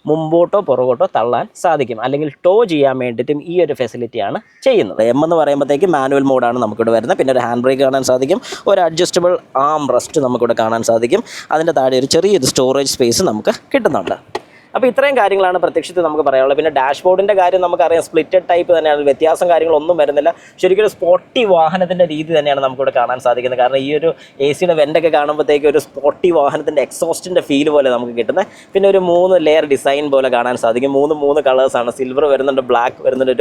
മുമ്പോട്ടോ പുറകോട്ടോ തള്ളാൻ സാധിക്കും, അല്ലെങ്കിൽ ടോ ചെയ്യാൻ വേണ്ടിയിട്ടും ഈ ഒരു ഫെസിലിറ്റിയാണ് ചെയ്യുന്നത്. M എന്ന് പറയുമ്പോഴത്തേക്ക് മാനുവൽ മോഡാണ് നമുക്കിവിടെ വരുന്നത്. പിന്നെ ഒരു ഹാൻഡ് ബ്രേക്ക് കാണാൻ സാധിക്കും, ഒരു അഡ്ജസ്റ്റബിൾ ആം റെസ്റ്റ് നമുക്കിവിടെ കാണാൻ സാധിക്കും. അതിൻ്റെ താഴെ ഒരു ചെറിയൊരു സ്റ്റോറേജ് സ്പേസ് നമുക്ക് കിട്ടുന്നുണ്ട്. അപ്പോൾ ഇത്രയും കാര്യങ്ങളാണ് പ്രത്യക്ഷത്തിൽ നമുക്ക് പറയാനുള്ളത്. പിന്നെ ഡാഷ്ബോർഡിൻ്റെ കാര്യം നമുക്കറിയാം, സ്പ്ലിറ്റഡ് ടൈപ്പ് തന്നെയാണ്, വ്യത്യാസം കാര്യങ്ങളൊന്നും വരുന്നില്ല. ശരിക്കും ഒരു സ്പോർട്ടി വാഹനത്തിൻ്റെ രീതി തന്നെയാണ് നമുക്കിവിടെ കാണാൻ സാധിക്കുന്നത്. കാരണം ഈ ഒരു AC വെൻ്റൊക്കെ കാണുമ്പോഴത്തേക്ക് ഒരു സ്പോർട്ടി വാഹനത്തിൻ്റെ എക്സോസ്റ്റിൻ്റെ ഫീൽ പോലെ നമുക്ക് കിട്ടുന്നത്. പിന്നെ ഒരു 3 ലെയർ ഡിസൈൻ പോലെ കാണാൻ സാധിക്കും. 3 കളേഴ്സാണ്, സിൽവർ വരുന്നുണ്ട്, ബ്ലാക്ക് വരുന്നുണ്ട്,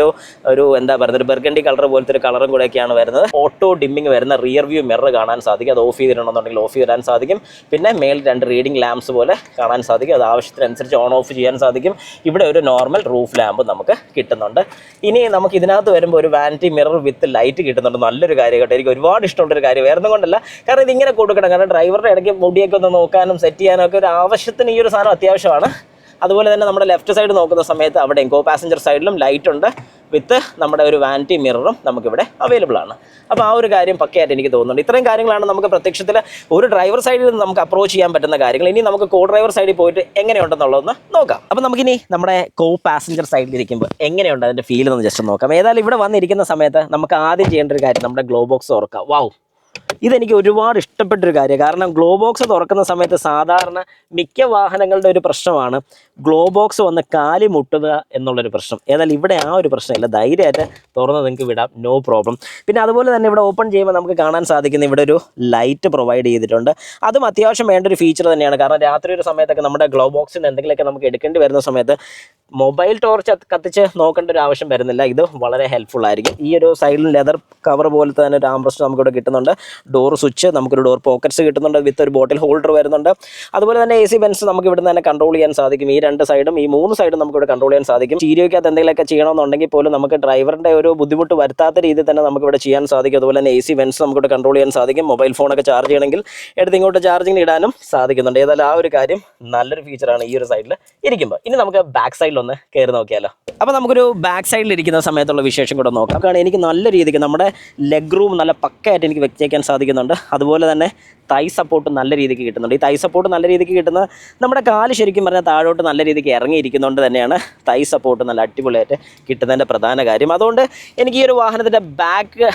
ഒരു എന്താ പറയുന്നത്, ഒരു ബർഗണ്ടി കളർ പോലത്തെ ഒരു കളറും കൂടെയൊക്കെയാണ് വരുന്നത്. ഓട്ടോ ഡിമ്മിങ് വരുന്ന റിയർ വ്യൂ മിറർ കാണാൻ സാധിക്കും, അത് ഓഫ് ചെയ്തിട്ടുണ്ടെന്നുണ്ടെങ്കിൽ ഓഫ് ചെയ്തിടാൻ സാധിക്കും. പിന്നെ മേൽ 2 റീഡിംഗ് ലാംപ്സ് പോലെ കാണാൻ സാധിക്കും, അത് ആവശ്യത്തിനനുസരിച്ച് ഓൺ ഓഫ് ചെയ്യാൻ സാധിക്കും. ഇവിടെ ഒരു നോർമൽ റൂഫ് ലാമ്പ് നമുക്ക് കിട്ടുന്നുണ്ട്. ഇനി നമുക്ക് ഇതിനകത്ത് വരുമ്പോൾ ഒരു വാനിറ്റി മിറർ വിത്ത് ലൈറ്റ് കിട്ടുന്നുണ്ട്. നല്ലൊരു കാര്യം കേട്ടോ, എനിക്ക് ഒരുപാട് ഇഷ്ടമുള്ളൊരു കാര്യം. വേറെ കൊണ്ടല്ല, കാരണം ഇതിങ്ങനെ കൊടുക്കണം, കാരണം ഡ്രൈവറുടെ ഇടയ്ക്ക് മുടിയൊക്കെ ഒന്ന് നോക്കാനും സെറ്റ് ചെയ്യാനും ഒക്കെ ഒരു ആവശ്യത്തിന് ഈ ഒരു സാധനം അത്യാവശ്യമാണ്. അതുപോലെ തന്നെ നമ്മുടെ ലെഫ്റ്റ് സൈഡ് നോക്കുന്ന സമയത്ത് അവിടെ കോ പാസഞ്ചർ സൈഡിലും ലൈറ്റ് ഉണ്ട്, വിത്ത് നമ്മുടെ ഒരു വാനിറ്റി മിററും നമുക്കിവിടെ അവൈലബിൾ ആണ്. അപ്പോൾ ആ ഒരു കാര്യം പക്കയായിട്ട് എനിക്ക് തോന്നുന്നുണ്ട്. ഇത്രയും കാര്യങ്ങളാണ് നമുക്ക് പ്രത്യക്ഷത്തിൽ ഒരു ഡ്രൈവർ സൈഡിൽ നിന്ന് നമുക്ക് അപ്രോച്ച് ചെയ്യാൻ പറ്റുന്ന കാര്യങ്ങൾ. ഇനി നമുക്ക് കോ ഡ്രൈവർ സൈഡിൽ പോയിട്ട് എങ്ങനെയുണ്ടെന്നുള്ളതൊന്ന് നോക്കാം. അപ്പോൾ നമുക്കിനി നമ്മുടെ കോ പാസഞ്ചർ സൈഡിലിരിക്കുമ്പോൾ എങ്ങനെയുണ്ട് അതിൻ്റെ ഫീൽ എന്ന് ജസ്റ്റ് നോക്കാം. ഏതായാലും ഇവിടെ വന്നിരിക്കുന്ന സമയത്ത് നമുക്ക് ആദ്യം ചെയ്യേണ്ട ഒരു കാര്യം, നമ്മുടെ ഗ്ലോ ബോക്സ് തുറക്കാം. വാവ്, ഇതെനിക്ക് ഒരുപാട് ഇഷ്ടപ്പെട്ടൊരു കാര്യമാണ്. കാരണം ഗ്ലോ ബോക്സ് തുറക്കുന്ന സമയത്ത് സാധാരണ മിക്ക വാഹനങ്ങളുടെ ഒരു പ്രശ്നമാണ് ഗ്ലോ ബോക്സ് വന്ന് കാലി മുട്ടുക എന്നുള്ളൊരു പ്രശ്നം. എന്നാൽ ഇവിടെ ആ ഒരു പ്രശ്നമില്ല, ധൈര്യമായിട്ട് തുറന്ന് നിങ്ങൾക്ക് വിടാം, നോ പ്രോബ്ലം. പിന്നെ അതുപോലെ തന്നെ ഇവിടെ ഓപ്പൺ ചെയ്യുമ്പോൾ നമുക്ക് കാണാൻ സാധിക്കുന്ന ഇവിടെ ഒരു ലൈറ്റ് പ്രൊവൈഡ് ചെയ്തിട്ടുണ്ട്. അതും അത്യാവശ്യം വേണ്ട ഒരു ഫീച്ചർ തന്നെയാണ്. കാരണം രാത്രി ഒരു സമയത്തൊക്കെ നമ്മുടെ ഗ്ലോ ബോക്സിൽ നിന്ന് എന്തെങ്കിലുമൊക്കെ നമുക്ക് എടുക്കേണ്ടി വരുന്ന സമയത്ത് മൊബൈൽ ടോർച്ച് കത്തിച്ച് നോക്കേണ്ട ഒരു ആവശ്യം വരുന്നില്ല. ഇത് വളരെ ഹെൽപ്ഫുൾ ആയിരിക്കും. ഈ ഒരു സൈഡിൽ ലെതർ കവർ പോലത്തെ തന്നെ ഒരു ആംബ്രസ്റ്റ് നമുക്കിവിടെ കിട്ടുന്നുണ്ട്. ഡോർ സ്വിച്ച്, നമുക്കൊരു ഡോർ പോക്കറ്റ്സ് കിട്ടുന്നുണ്ട്, വിത്ത് ഒരു ബോട്ടിൽ ഹോൾഡർ വരുന്നുണ്ട്. അതുപോലെ തന്നെ AC വെൻസ് നമുക്ക് ഇവിടെ തന്നെ കൺട്രോൾ ചെയ്യാൻ സാധിക്കും. ഈ 2 സൈഡും ഈ 3 സൈഡും നമുക്കിവിടെ കൺട്രോൾ ചെയ്യാൻ സാധിക്കും. സ്റ്റീരിയോയ്ക്കകത്ത് എന്തെങ്കിലുമൊക്കെ ചെയ്യണമെന്നുണ്ടെങ്കിൽ പോലും നമുക്ക് ഡ്രൈവറിൻ്റെ ഒരു ബുദ്ധിമുട്ട് വരുത്താത്ത രീതിയിൽ തന്നെ നമുക്കിവിടെ ചെയ്യാൻ സാധിക്കും. അതുപോലെ തന്നെ AC വെൻസ് നമുക്കിവിടെ കൺട്രോൾ ചെയ്യാൻ സാധിക്കും. മൊബൈൽ ഫോണൊക്കെ ചാർജ് ചെയ്യണമെങ്കിൽ എടുത്ത് ഇങ്ങോട്ട് ചാർജിങ്ങിന് ഇടാനും സാധിക്കുന്നുണ്ട്. ഏതായാലും ആ ഒരു കാര്യം നല്ലൊരു ഫീച്ചറാണ് ഈ ഒരു സൈഡിൽ ഇരിക്കുമ്പോൾ. ഇനി നമുക്ക് ബാക്ക് സൈഡിൽ ഒന്ന് കയറി നോക്കിയാലോ. അപ്പോൾ നമുക്കൊരു ബാക്ക് സൈഡിൽ ഇരിക്കുന്ന സമയത്തുള്ള വിശേഷം കൂടെ നോക്കാം. കാരണം എനിക്ക് നല്ല രീതിക്ക് നമ്മുടെ ലെഗ് റൂം നല്ല പക്കയായിട്ട് എനിക്ക് വെച്ചേക്കാൻ സാധിക്കുന്നുണ്ട്. അതുപോലെ തന്നെ തൈ സപ്പോർട്ട് നല്ല രീതിക്ക് കിട്ടുന്നുണ്ട്. ഈ തൈ സപ്പോർട്ട് നല്ല രീതിക്ക് കിട്ടുന്ന നമ്മുടെ കാല് ശരിക്കും പറഞ്ഞാൽ താഴോട്ട് നല്ല രീതിക്ക് ഇറങ്ങിയിരിക്കുന്നതുകൊണ്ട് തന്നെയാണ് തൈ സപ്പോർട്ട് നല്ല അടിപൊളിയായിട്ട് കിട്ടുന്നതിൻ്റെ പ്രധാന കാര്യം. അതുകൊണ്ട് എനിക്ക് ഈ ഒരു വാഹനത്തിൻ്റെ ബാക്ക്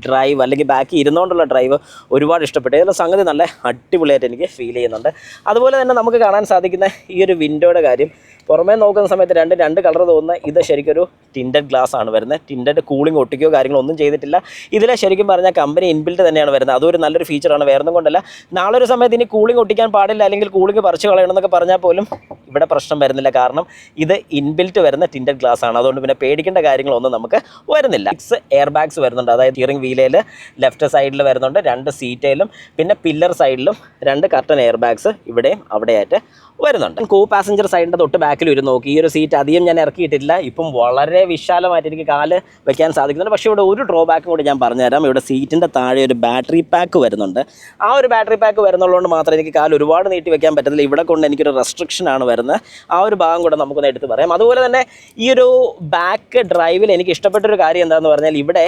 ഡ്രൈവ് അല്ലെങ്കിൽ ബാക്കി ഇരുന്നുകൊണ്ടുള്ള ഡ്രൈവ് ഒരുപാട് ഇഷ്ടപ്പെട്ടു. ഇതിൻ്റെ സംഗതി നല്ല അടിപൊളിയായിട്ട് എനിക്ക് ഫീൽ ചെയ്യുന്നുണ്ട്. അതുപോലെ തന്നെ നമുക്ക് കാണാൻ സാധിക്കുന്ന ഈ ഒരു വിൻഡോയുടെ കാര്യം, പുറമേ നോക്കുന്ന സമയത്ത് രണ്ട് കളർ തോന്നുന്ന ഇത് ശരിക്കൊരു ടിൻഡഡ് ഗ്ലാസ് ആണ് വരുന്നത്. ടിൻഡഡ് കൂളിംഗ് ഒട്ടിക്കുകയോ കാര്യങ്ങളൊന്നും ചെയ്തിട്ടില്ല. ഇതിലെ ശരിക്കും പറഞ്ഞാൽ കമ്പനി ഇൻബിൽറ്റ് തന്നെയാണ് വരുന്നത്. അതൊരു നല്ലൊരു ഫീച്ചറാണ്, വേറൊന്നും കൊണ്ടല്ല. നാളെ ഒരു സമയത്ത് ഇനി കൂളിംഗ് ഒട്ടിക്കാൻ പാടില്ല അല്ലെങ്കിൽ കൂളിംഗ് പറിച്ച് കളയണമെന്നൊക്കെ പറഞ്ഞാൽ പോലും ഇവിടെ പ്രശ്നം വരുന്നില്ല. കാരണം ഇത് ഇൻബിൽറ്റ് വരുന്ന ടിൻഡഡ് ഗ്ലാസ് ആണ്. അതുകൊണ്ട് പിന്നെ പേടിക്കേണ്ട കാര്യങ്ങളൊന്നും നമുക്ക് വരുന്നില്ല. 6 എയർ ബാഗ്സ് വരുന്നുണ്ട്. അതായത് സ്റ്റിയറിംഗ് വീലയിൽ ലെഫ്റ്റ് സൈഡിൽ വരുന്നുണ്ട്, 2 സീറ്റയിലും പിന്നെ പില്ലർ സൈഡിലും 2 കർട്ടൻ എയർ ബാഗ്സ് ഇവിടെയും അവിടെയായിട്ട് വരുന്നുണ്ട്. കോ പാസഞ്ചർ സൈഡിൻ്റെ തൊട്ട് ബാക്കിൽ ഒരു നോക്കി. ഈ ഒരു സീറ്റ് അധികം ഞാൻ ഇറക്കിയിട്ടില്ല. ഇപ്പം വളരെ വിശാലമായിട്ട് എനിക്ക് കാല് വെക്കാൻ സാധിക്കുന്നുണ്ട്. പക്ഷേ ഇവിടെ ഒരു ഡ്രോബാക്കും കൂടി ഞാൻ പറഞ്ഞുതരാം. ഇവിടെ സീറ്റിൻ്റെ താഴെ ഒരു ബാറ്ററി പാക്ക് വരുന്നുണ്ട്. ആ ഒരു ബാറ്ററി പാക്ക് വരുന്നതുകൊണ്ട് മാത്രം എനിക്ക് കാല് ഒരുപാട് നീട്ടി വെക്കാൻ പറ്റത്തില്ല. ഇവിടെ കൊണ്ട് എനിക്കൊരു റെസ്ട്രിക്ഷനാണ് വരുന്നത്. ആ ഒരു ഭാഗം കൂടെ നമുക്കൊന്ന് എടുത്ത് പറയാം. അതുപോലെ തന്നെ ഈ ഒരു ബാക്ക് ഡ്രൈവിൽ എനിക്ക് ഇഷ്ടപ്പെട്ടൊരു കാര്യം എന്താണെന്ന് പറഞ്ഞാൽ ഇവിടെ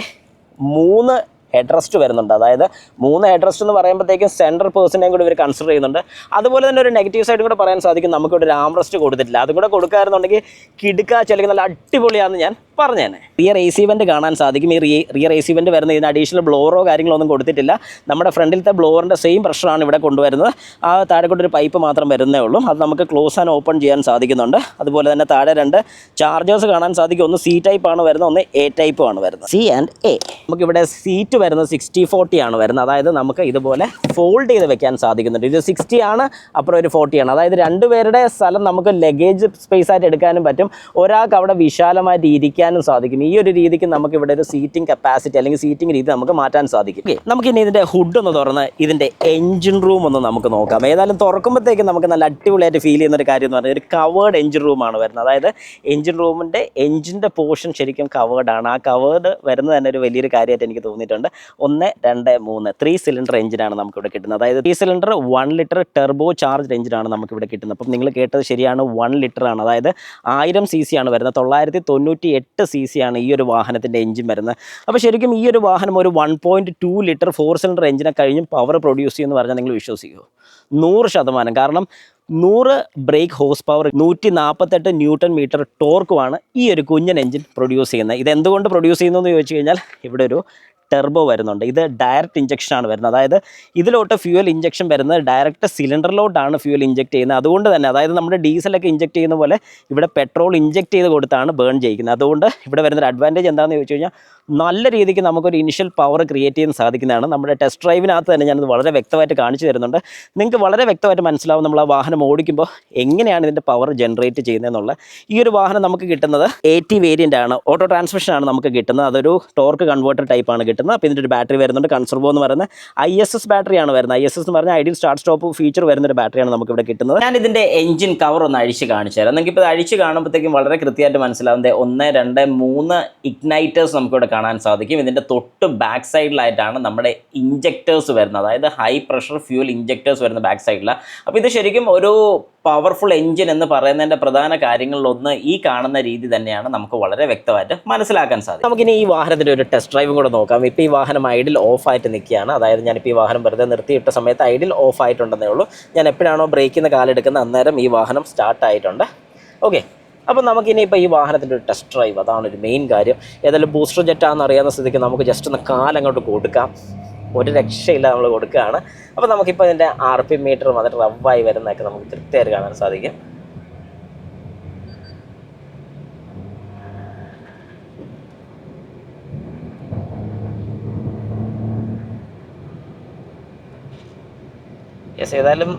3 ഹെഡ് റെസ്റ്റ് വരുന്നുണ്ട്. അതായത് 3 ഹെഡ് റെസ്റ്റ് എന്ന് പറയുമ്പോഴത്തേക്കും സെൻട്രൽ പേഴ്സണെയും കൂടി ഇവർ കൺസിഡർ ചെയ്യുന്നുണ്ട്. അതുപോലെ തന്നെ ഒരു നെഗറ്റീവ് സൈഡ് കൂടെ പറയാൻ സാധിക്കും, നമുക്കിവിടെ ഒരു ആം റെസ്റ്റ് കൊടുത്തിട്ടില്ല. അതും കൂടെ കൊടുക്കാറുണ്ടെങ്കിൽ കിടുക്കാച്ച അല്ലെങ്കിൽ നല്ല അടിപൊളിയാണെന്ന് ഞാൻ പറഞ്ഞു തന്നെ. റിയർ AC വെൻ്റ് കാണാൻ സാധിക്കും. ഈ റിയർ AC വെൻ്റ് വരുന്ന ഇതിന് അഡീഷണൽ ബ്ലോറോ കാര്യങ്ങളൊന്നും കൊടുത്തിട്ടില്ല. നമ്മുടെ ഫ്രണ്ടിലത്തെ ബ്ലോറിൻ്റെ സെയിം പ്രഷറാണ് ഇവിടെ കൊണ്ടുവരുന്നത്. ആ താഴെ കൊണ്ടൊരു പൈപ്പ് മാത്രം വരുന്നേ ഉള്ളൂ. അത് നമുക്ക് ക്ലോസ് ആൻഡ് ഓപ്പൺ ചെയ്യാൻ സാധിക്കുന്നുണ്ട്. അതുപോലെ തന്നെ താഴെ 2 ചാർജേഴ്സ് കാണാൻ സാധിക്കും. ഒന്ന് C ടൈപ്പ് ആണ് വരുന്നത്, ഒന്ന് A ടൈപ്പ് ആണ് വരുന്നത്. C and A. നമുക്കിവിടെ സീറ്റ് വരുന്നത് 60/40 ആണ് വരുന്നത്. അതായത് നമുക്ക് ഇതുപോലെ ഫോൾഡ് ചെയ്ത് വെക്കാൻ സാധിക്കുന്നുണ്ട്. ഇത് 60 ആണ്, അപ്പുറം ഒരു 40 ആണ്. അതായത് 2 പേരുടെ സ്ഥലം നമുക്ക് ലഗേജ് സ്പേസ് ആയിട്ട് എടുക്കാനും പറ്റും. ഒരാൾക്ക് അവിടെ വിശാലമായിട്ട് ഇരിക്കാനും സാധിക്കും. ഈ ഒരു രീതിക്ക് നമുക്ക് ഇവിടെ ഒരു സീറ്റിംഗ് കപ്പാസിറ്റി അല്ലെങ്കിൽ സീറ്റിംഗ് രീതി നമുക്ക് മാറ്റാൻ സാധിക്കും. നമുക്കിനി ഇതിൻ്റെ ഹുഡ് ഒന്ന് തുറന്ന് ഇതിൻ്റെ എഞ്ചിൻ റൂം ഒന്ന് നമുക്ക് നോക്കാം. ഏതായാലും തുറക്കുമ്പോഴത്തേക്കും നമുക്ക് നല്ല അടിപൊളിയായിട്ട് ഫീൽ ചെയ്യുന്ന ഒരു കാര്യം എന്ന് പറഞ്ഞാൽ ഒരു കവേർഡ് എഞ്ചിൻ റൂമാണ് വരുന്നത്. അതായത് എഞ്ചിൻ്റെ പോർഷൻ ശരിക്കും കവേർഡാണ്. ആ കവേർഡ് വരുന്നത് തന്നെ ഒരു വലിയൊരു കാര്യമായിട്ട് എനിക്ക് തോന്നിയിട്ടുണ്ട്. 1, 2, 3 3 സിലിണ്ടർ എഞ്ചിനാണ് നമുക്കിവിടെ കിട്ടുന്നത്. അതായത് 3 സിലിണ്ടർ 1 ലിറ്റർ ടെർബോ ചാർജ് എഞ്ചിനാണ് നമുക്കിവിടെ കിട്ടുന്നത്. അപ്പം നിങ്ങൾ കേട്ടത് ശരിയാണ്, 1 ലിറ്റർ ആണ്. അതായത് 1000 cc ആണ് വരുന്നത്. 998 cc ആണ് ഈ ഒരു വാഹനത്തിൻ്റെ എഞ്ചിൻ വരുന്നത്. അപ്പോൾ ശരിക്കും ഈ ഒരു വാഹനം ഒരു 1.2 ലിറ്റർ 4 സിലിണ്ടർ എഞ്ചിനെ കഴിഞ്ഞും പവർ പ്രൊഡ്യൂസ് ചെയ്യുമെന്ന് പറഞ്ഞാൽ നിങ്ങൾ വിശ്വസിക്കുമോ? 100%. കാരണം 100 brake horse power, 148 newton meter ടോർക്കുമാണ് ഈ ഒരു കുഞ്ഞൻ എഞ്ചിൻ പ്രൊഡ്യൂസ് ചെയ്യുന്നത്. ഇതെന്തുകൊണ്ട് പ്രൊഡ്യൂസ് ചെയ്യുന്നു എന്ന് ചോദിച്ചു കഴിഞ്ഞാൽ ഇവിടെ ഒരു ടെർബോ വരുന്നുണ്ട്. ഇത് ഡയറക്റ്റ് ഇഞ്ചക്ഷനാണ് വരുന്നത്. അതായത് ഇതിലോട്ട് ഫ്യൂവൽ ഇഞ്ചക്ഷൻ വരുന്നത് ഡയറക്റ്റ് സിലിണ്ടറിലോട്ടാണ് ഫ്യൂവൽ ഇഞ്ചക്ട് ചെയ്യുന്നത്. അതുകൊണ്ട് തന്നെ അതായത് നമ്മുടെ ഡീസലൊക്കെ ഇഞ്ചക്ട് ചെയ്യുന്ന പോലെ ഇവിടെ പെട്രോൾ ഇഞ്ചക്ട് ചെയ്ത് കൊടുത്താണ് ബേൺ ചെയ്യിക്കുന്നത്. അതുകൊണ്ട് ഇവിടെ വരുന്നൊരു അഡ്വാൻറ്റേജ് എന്താണെന്ന് ചോദിച്ചു കഴിഞ്ഞാൽ നല്ല രീതിക്ക് നമുക്കൊരു ഇനിഷ്യൽ പവർ ക്രിയേറ്റ് ചെയ്യാൻ സാധിക്കുന്നതാണ്. നമ്മുടെ ടെസ്റ്റ് ഡ്രൈവിനകത്ത് തന്നെ ഞാനത് വളരെ വ്യക്തമായിട്ട് കാണിച്ചു തരുന്നുണ്ട്. നിങ്ങൾക്ക് വളരെ വ്യക്തമായിട്ട് മനസ്സിലാവും നമ്മൾ ആ വാഹനം ഓടിക്കുമ്പോൾ എങ്ങനെയാണ് ഇതിൻ്റെ പവർ ജനറേറ്റ് ചെയ്യുന്നതെന്നുള്ള. ഈ ഒരു വാഹനം നമുക്ക് കിട്ടുന്നത് AT വേരിയൻ്റ് ആണ്. ഓട്ടോ ട്രാൻസ്മിഷനാണ് നമുക്ക് കിട്ടുന്നത്. അതൊരു ടോർക്ക് കൺവേർട്ടർ ടൈപ്പാണ് കിട്ടുന്നത്. അപ്പോൾ ഇതിൻ്റെ ഒരു ബാറ്ററി വരുന്നുണ്ട്. കൺസർവോ എന്ന് പറയുന്നത് ISS ബാറ്ററിയാണ് വരുന്നത്. ISS എന്ന് പറഞ്ഞാൽ ഐഡിയൽ സ്റ്റാർട്ട് സ്റ്റോപ്പ് ഫീച്ചർ വരുന്നൊരു ബാറ്ററിയാണ് നമുക്കിവിടെ കിട്ടുന്നത്. ഞാൻ ഇതിൻ്റെ എഞ്ചിൻ കവർ ഒന്ന് അഴിച്ച് കാണിച്ചു തരാം. നിങ്ങൾക്കിപ്പോൾ അഴിച്ച് കാണുമ്പോഴത്തേക്കും വളരെ കൃത്യമായിട്ട് മനസ്സിലാവുന്നത് 1, 2, 3 ഇഗ്നൈറ്റേഴ്സ് നമുക്കിവിടെ കാണാൻ സാധിക്കും. ഇതിൻ്റെ തൊട്ട് ബാക്ക് സൈഡിലായിട്ടാണ് നമ്മുടെ ഇഞ്ചക്ടേഴ്സ് വരുന്നത്. അതായത് ഹൈ പ്രഷർ ഫ്യൂൽ ഇഞ്ചക്ടേഴ്സ് വരുന്ന ബാക്ക് സൈഡിലാണ്. അപ്പോൾ ഇത് ശരിക്കും ഒരു പവർഫുൾ എഞ്ചിൻ എന്ന് പറയുന്നതിൻ്റെ പ്രധാന കാര്യങ്ങളിലൊന്ന് ഈ കാണുന്ന രീതി തന്നെയാണ് നമുക്ക് വളരെ വ്യക്തമായിട്ട് മനസ്സിലാക്കാൻ സാധിക്കും. നമുക്കിനി ഈ വാഹനത്തിൻ്റെ ഒരു ടെസ്റ്റ് ഡ്രൈവും കൂടെ നോക്കാം. ഇപ്പോൾ ഈ വാഹനം ഐഡിൽ ഓഫായിട്ട് നിൽക്കുകയാണ്. അതായത് ഞാനിപ്പോൾ ഈ വാഹനം വെറുതെ നിർത്തിയിട്ട സമയത്ത് ഐഡിൽ ഓഫായിട്ടുണ്ടെന്നേ ഉള്ളൂ. ഞാൻ എപ്പോഴാണോ ബ്രേക്കിൽ നിന്ന് കാലെടുക്കുന്നത് അന്നേരം ഈ വാഹനം സ്റ്റാർട്ടായിട്ടുണ്ട്. ഓക്കെ, അപ്പോൾ നമുക്കിനിയിപ്പോൾ ഈ വാഹനത്തിൻ്റെ ഒരു ടെസ്റ്റ് ഡ്രൈവ്, അതാണ് ഒരു മെയിൻ കാര്യം. ഏതായാലും ബൂസ്റ്റർ ജെറ്റാണെന്ന് അറിയാവുന്ന സ്ഥിതിക്ക് നമുക്ക് ജസ്റ്റ് ഒന്ന് കാലങ്ങോട്ട് കൊടുക്കാം. ഒരു രക്ഷയില്ല നമ്മൾ കൊടുക്കുകയാണ്. അപ്പോൾ നമുക്കിപ്പോൾ ഇതിൻ്റെ RPM മീറ്റർ വന്നിട്ട് റബ്ബായി വരുന്നതൊക്കെ നമുക്ക് കൃത്യമായിട്ട് കാണാൻ സാധിക്കും. യെസ്, ഏതായാലും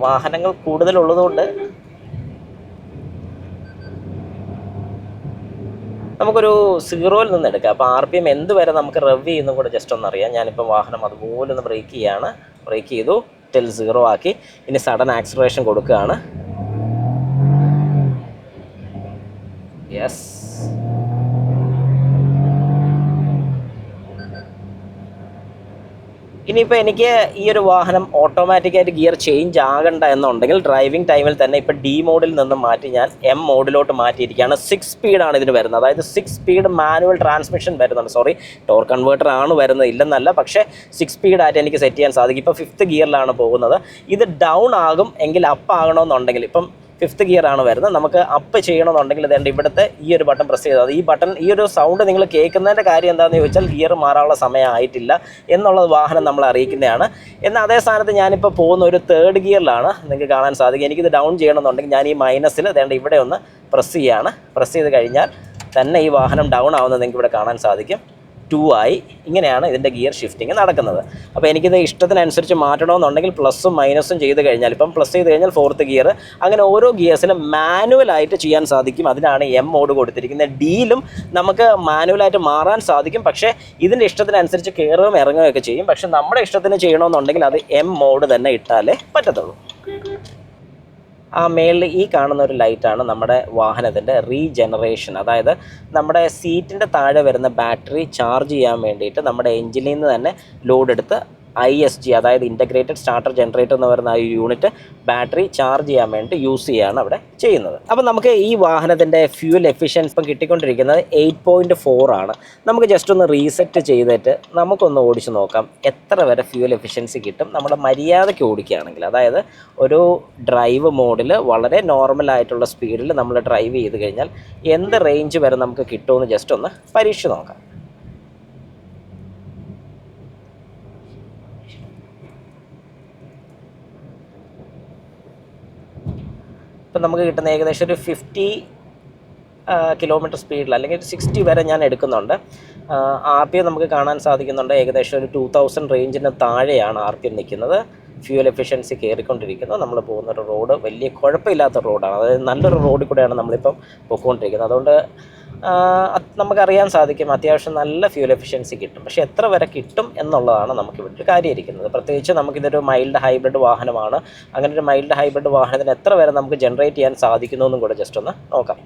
വാഹനങ്ങൾ കൂടുതലുള്ളതുകൊണ്ട് നമുക്കൊരു 0-ൽ നിന്ന് എടുക്കാം. അപ്പോൾ RPM എന്ത് വരെ നമുക്ക് റെവ് ചെയ്യുന്നതും കൂടെ ജസ്റ്റ് ഒന്ന് അറിയാം. ഞാനിപ്പോൾ വാഹനം അതുപോലെ ഒന്ന് ബ്രേക്ക് ചെയ്യാണ്. ബ്രേക്ക് ചെയ്തു, ടിൽ 0 ആക്കി. ഇനി സഡൻ ആക്സിലറേഷൻ കൊടുക്കുകയാണ്. യെസ്, ഇനിയിപ്പോൾ എനിക്ക് ഈ ഒരു വാഹനം ഓട്ടോമാറ്റിക്കായിട്ട് ഗിയർ ചേഞ്ച് ആകണ്ട എന്നുണ്ടെങ്കിൽ ഡ്രൈവിംഗ് ടൈമിൽ തന്നെ ഇപ്പോൾ D മോഡിൽ നിന്ന് മാറ്റി ഞാൻ M മോഡിലോട്ട് മാറ്റിയിരിക്കുകയാണ്. 6 സ്പീഡാണ് ഇതിന് വരുന്നത്. അതായത് 6 സ്പീഡ് മാനുവൽ ട്രാൻസ്മിഷൻ വരുന്നുണ്ട്. സോറി, ടോർക്ക് കൺവേർട്ടർ ആണ് വരുന്നത്, ഇല്ലെന്നല്ല. പക്ഷേ 6 സ്പീഡായിട്ട് എനിക്ക് സെറ്റ് ചെയ്യാൻ സാധിക്കും. ഇപ്പോൾ 5th ഗിയറിലാണ് പോകുന്നത്. ഇത് ഡൗൺ ആകും എങ്കിൽ അപ്പ് ആകണമെന്നുണ്ടെങ്കിൽ, ഇപ്പം 5th ഗിയറാണ് വരുന്നത്, നമുക്ക് അപ്പ് ചെയ്യണമെന്നുണ്ടെങ്കിൽ ഇതേണ്ട ഇവിടുത്തെ ഈ ഒരു ബട്ടൺ പ്രസ് ചെയ്താൽ ഈ ഒരു സൗണ്ട് നിങ്ങൾ കേൾക്കുന്നതിൻ്റെ കാര്യം എന്താണെന്ന് ചോദിച്ചാൽ ഗിയർ മാറാനുള്ള സമയമായിട്ടില്ല എന്നുള്ളത് വാഹനം നമ്മളെ അറിയിക്കുന്നതാണ്. എന്നാൽ അതേ സ്ഥാനത്ത് ഞാനിപ്പോൾ പോകുന്ന ഒരു 3rd ഗിയറിലാണ്. നിങ്ങൾക്ക് കാണാൻ സാധിക്കും. എനിക്കിത് ഡൗൺ ചെയ്യണമെന്നുണ്ടെങ്കിൽ ഞാൻ ഈ മൈനസിൽ ഇതേണ്ട ഇവിടെ ഒന്ന് പ്രസ് ചെയ്യുകയാണ്. പ്രസ് ചെയ്ത് കഴിഞ്ഞാൽ തന്നെ ഈ വാഹനം ഡൗൺ ആവുന്നത് നിങ്ങൾക്ക് ഇവിടെ കാണാൻ സാധിക്കും. 2 ആയി. ഇങ്ങനെയാണ് ഇതിൻ്റെ ഗിയർ ഷിഫ്റ്റിംഗ് നടക്കുന്നത്. അപ്പോൾ എനിക്കിത് ഇഷ്ടത്തിനനുസരിച്ച് മാറ്റണമെന്നുണ്ടെങ്കിൽ പ്ലസും മൈനസും ചെയ്ത് കഴിഞ്ഞാൽ, ഇപ്പം പ്ലസ് ചെയ്ത് കഴിഞ്ഞാൽ 4th ഗിയർ, അങ്ങനെ ഓരോ ഗിയേഴ്സിലും മാനുവലായിട്ട് ചെയ്യാൻ സാധിക്കും. അതിനാണ് M മോഡ് കൊടുത്തിരിക്കുന്നത്. Dയിലും നമുക്ക് മാനുവലായിട്ട് മാറാൻ സാധിക്കും. പക്ഷേ ഇതിൻ്റെ ഇഷ്ടത്തിനനുസരിച്ച് കയറുകയും ഇറങ്ങുകയൊക്കെ ചെയ്യും. പക്ഷേ നമ്മുടെ ഇഷ്ടത്തിന് ചെയ്യണമെന്നുണ്ടെങ്കിൽ അത് M മോഡ് തന്നെ ഇട്ടാലേ പറ്റത്തുള്ളൂ. ആ മേളിൽ ഈ കാണുന്ന ഒരു ലൈറ്റാണ് നമ്മുടെ വാഹനത്തിൻ്റെ റീജനറേഷൻ. അതായത് നമ്മുടെ സീറ്റിൻ്റെ താഴെ വരുന്ന ബാറ്ററി ചാർജ് ചെയ്യാൻ വേണ്ടിയിട്ട് നമ്മുടെ എഞ്ചിനിൽ നിന്ന് തന്നെ ലോഡ് എടുത്ത് ISG, അതായത് ഇൻ്റഗ്രേറ്റഡ് സ്റ്റാർട്ടർ ജനറേറ്റർ എന്ന് പറയുന്ന ആ യൂണിറ്റ് ബാറ്ററി ചാർജ് ചെയ്യാൻ വേണ്ടി യൂസ് ചെയ്യുകയാണ് അവിടെ ചെയ്യുന്നത്. അപ്പോൾ നമുക്ക് ഈ വാഹനത്തിൻ്റെ ഫ്യൂൽ എഫിഷ്യൻസി ഇപ്പം കിട്ടിക്കൊണ്ടിരിക്കുന്നത് 8.4 ആണ്. നമുക്ക് ജസ്റ്റ് ഒന്ന് റീസെറ്റ് ചെയ്തിട്ട് നമുക്കൊന്ന് ഓടിച്ച് നോക്കാം എത്ര വരെ ഫ്യൂൽ എഫിഷ്യൻസി കിട്ടും നമ്മൾ മര്യാദയ്ക്ക് ഓടിക്കുകയാണെങ്കിൽ. അതായത് ഒരു ഡ്രൈവ് മോഡിൽ വളരെ നോർമലായിട്ടുള്ള സ്പീഡിൽ നമ്മൾ ഡ്രൈവ് ചെയ്ത് കഴിഞ്ഞാൽ എന്ത് റേഞ്ച് വരെ നമുക്ക് കിട്ടുമെന്ന് ജസ്റ്റ് ഒന്ന് പരീക്ഷിച്ച് നോക്കാം. ഇപ്പം നമുക്ക് കിട്ടുന്ന ഏകദേശം ഒരു 50 കിലോമീറ്റർ സ്പീഡിൽ അല്ലെങ്കിൽ 60 വരെ ഞാൻ എടുക്കുന്നുണ്ട്. RPM നമുക്ക് കാണാൻ സാധിക്കുന്നുണ്ട്. ഏകദേശം ഒരു 2000 റേഞ്ചിന് താഴെയാണ് RPM നിൽക്കുന്നത്. ഫ്യൂൽ എഫിഷ്യൻസി കയറിക്കൊണ്ടിരിക്കുന്നത്. നമ്മൾ പോകുന്നൊരു റോഡ് വലിയ കുഴപ്പമില്ലാത്ത റോഡാണ്. അതായത് നല്ലൊരു റോഡിൽ കൂടെയാണ് നമ്മളിപ്പം പോയിക്കൊണ്ടിരിക്കുന്നത്. അതുകൊണ്ട് നമുക്കറിയാൻ സാധിക്കും അത്യാവശ്യം നല്ല ഫ്യൂൽ എഫിഷ്യൻസി കിട്ടും. പക്ഷേ എത്ര വരെ കിട്ടും എന്നുള്ളതാണ് നമുക്കിവിടെ ഒരു കാര്യം ഇരിക്കുന്നത്. പ്രത്യേകിച്ച് നമുക്കിതൊരു മൈൽഡ് ഹൈബ്രിഡ് വാഹനമാണ്. അങ്ങനെ ഒരു മൈൽഡ് ഹൈബ്രിഡ് വാഹനത്തിന് എത്ര വരെ നമുക്ക് ജനറേറ്റ് ചെയ്യാൻ സാധിക്കുന്നു എന്നും കൂടെ ജസ്റ്റ് ഒന്ന് നോക്കാം.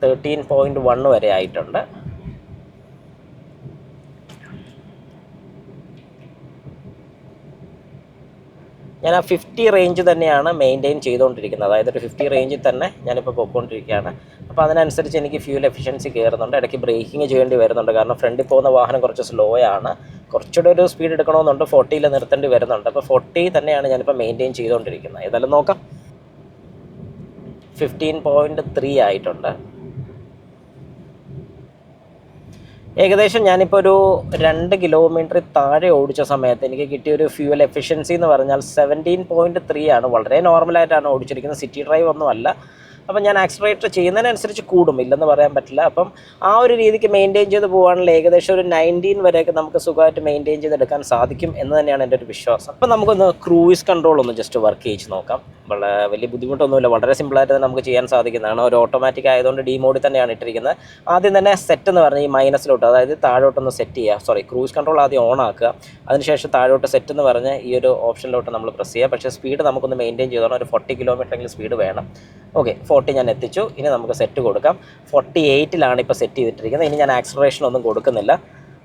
13.1 വരെ ആയിട്ടുണ്ട്. ഞാൻ ആ 50 റേഞ്ച് തന്നെയാണ് മെയിൻറ്റെയിൻ ചെയ്തുകൊണ്ടിരിക്കുന്നത്. അതായത് ഒരു 50 റേഞ്ചിൽ തന്നെ ഞാനിപ്പോൾ പോയിക്കൊണ്ടിരിക്കുകയാണ്. അപ്പോൾ അതിനനുസരിച്ച് എനിക്ക് ഫ്യൂൽ എഫിഷ്യൻസി കയറുന്നുണ്ട്. ഇടയ്ക്ക് ബ്രേക്കിംഗ് ചെയ്യേണ്ടി വരുന്നുണ്ട്. കാരണം ഫ്രണ്ടിൽ പോകുന്ന വാഹനം കുറച്ച് സ്ലോ ആണ്. കുറച്ചുകൂടെ ഒരു സ്പീഡ് എടുക്കണമെന്നുണ്ട്. 40-ൽ നിർത്തേണ്ടി വരുന്നുണ്ട്. അപ്പോൾ 40 തന്നെയാണ് ഞാനിപ്പോൾ മെയിൻറ്റെയിൻ ചെയ്തുകൊണ്ടിരിക്കുന്നത്. ഏതായാലും നോക്കാം. 15.3 ആയിട്ടുണ്ട്. ഏകദേശം ഞാനിപ്പോൾ ഒരു 2 കിലോമീറ്റർ താഴെ ഓടിച്ച സമയത്ത് എനിക്ക് കിട്ടിയൊരു ഫ്യൂവൽ എഫിഷ്യൻസി എന്ന് പറഞ്ഞാൽ 17.3 ആണ്. വളരെ നോർമലായിട്ടാണ് ഓടിച്ചിരിക്കുന്നത്. സിറ്റി ഡ്രൈവ് ഒന്നും അല്ല. അപ്പം ഞാൻ ആക്സിലറേറ്റർ ചെയ്യുന്നതിനനുസരിച്ച് കൂടും, ഇല്ലെന്ന് പറയാൻ പറ്റില്ല. അപ്പം ആ ഒരു രീതിക്ക് മെയിൻറ്റെയിൻ ചെയ്ത് പോവുകയാണെങ്കിൽ ഏകദേശം ഒരു 19 വരെയൊക്കെ നമുക്ക് സുഖമായിട്ട് മെയിൻറ്റെയിൻ ചെയ്തെടുക്കാൻ സാധിക്കും എന്ന് തന്നെയാണ് എൻ്റെ ഒരു വിശ്വാസം. അപ്പം നമുക്കൊന്ന് ക്രൂയിസ് കൺട്രോൾ ഒന്ന് ജസ്റ്റ് വർക്ക് ചെയ്ത് നോക്കാം. വലിയ ബുദ്ധിമുട്ടൊന്നുമില്ല, വളരെ സിമ്പിളായിട്ട് തന്നെ നമുക്ക് ചെയ്യാൻ സാധിക്കുന്നതാണ്. ഒരു ഓട്ടോമാറ്റിക് ആയതുകൊണ്ട് D മോഡിൽ തന്നെയാണ് ഇട്ടിരിക്കുന്നത്. ആദ്യം തന്നെ സെറ്റ് എന്ന് പറഞ്ഞാൽ ഈ മൈനസിലോട്ട്, അതായത് താഴോട്ടൊന്ന് സെറ്റ് ചെയ്യുക. സോറി, ക്രൂയിസ് കൺട്രോൾ ആദ്യം ഓൺ ആക്കുക. അതിനുശേഷം താഴോട്ട് സെറ്റ് എന്ന് പറഞ്ഞ് ഈ ഒരു ഓപ്ഷനിലോട്ട് നമ്മൾ പ്രസ് ചെയ്യുക. പക്ഷേ സ്പീഡ് നമുക്കൊന്ന് മെയിൻറ്റെയിൻ ചെയ്തോണം. ഒരു 40 കിലോമീറ്ററെങ്കിലും സ്പീഡ് വേണം. ഓക്കെ, 40 ഞാൻ എത്തിച്ചു. ഇനി നമുക്ക് സെറ്റ് കൊടുക്കാം. 48-ലാണ് ഇപ്പോൾ സെറ്റ് ചെയ്തിട്ടിരിക്കുന്നത്. ഇനി ഞാൻ ആക്സിലറേഷൻ ഒന്നും കൊടുക്കുന്നില്ല.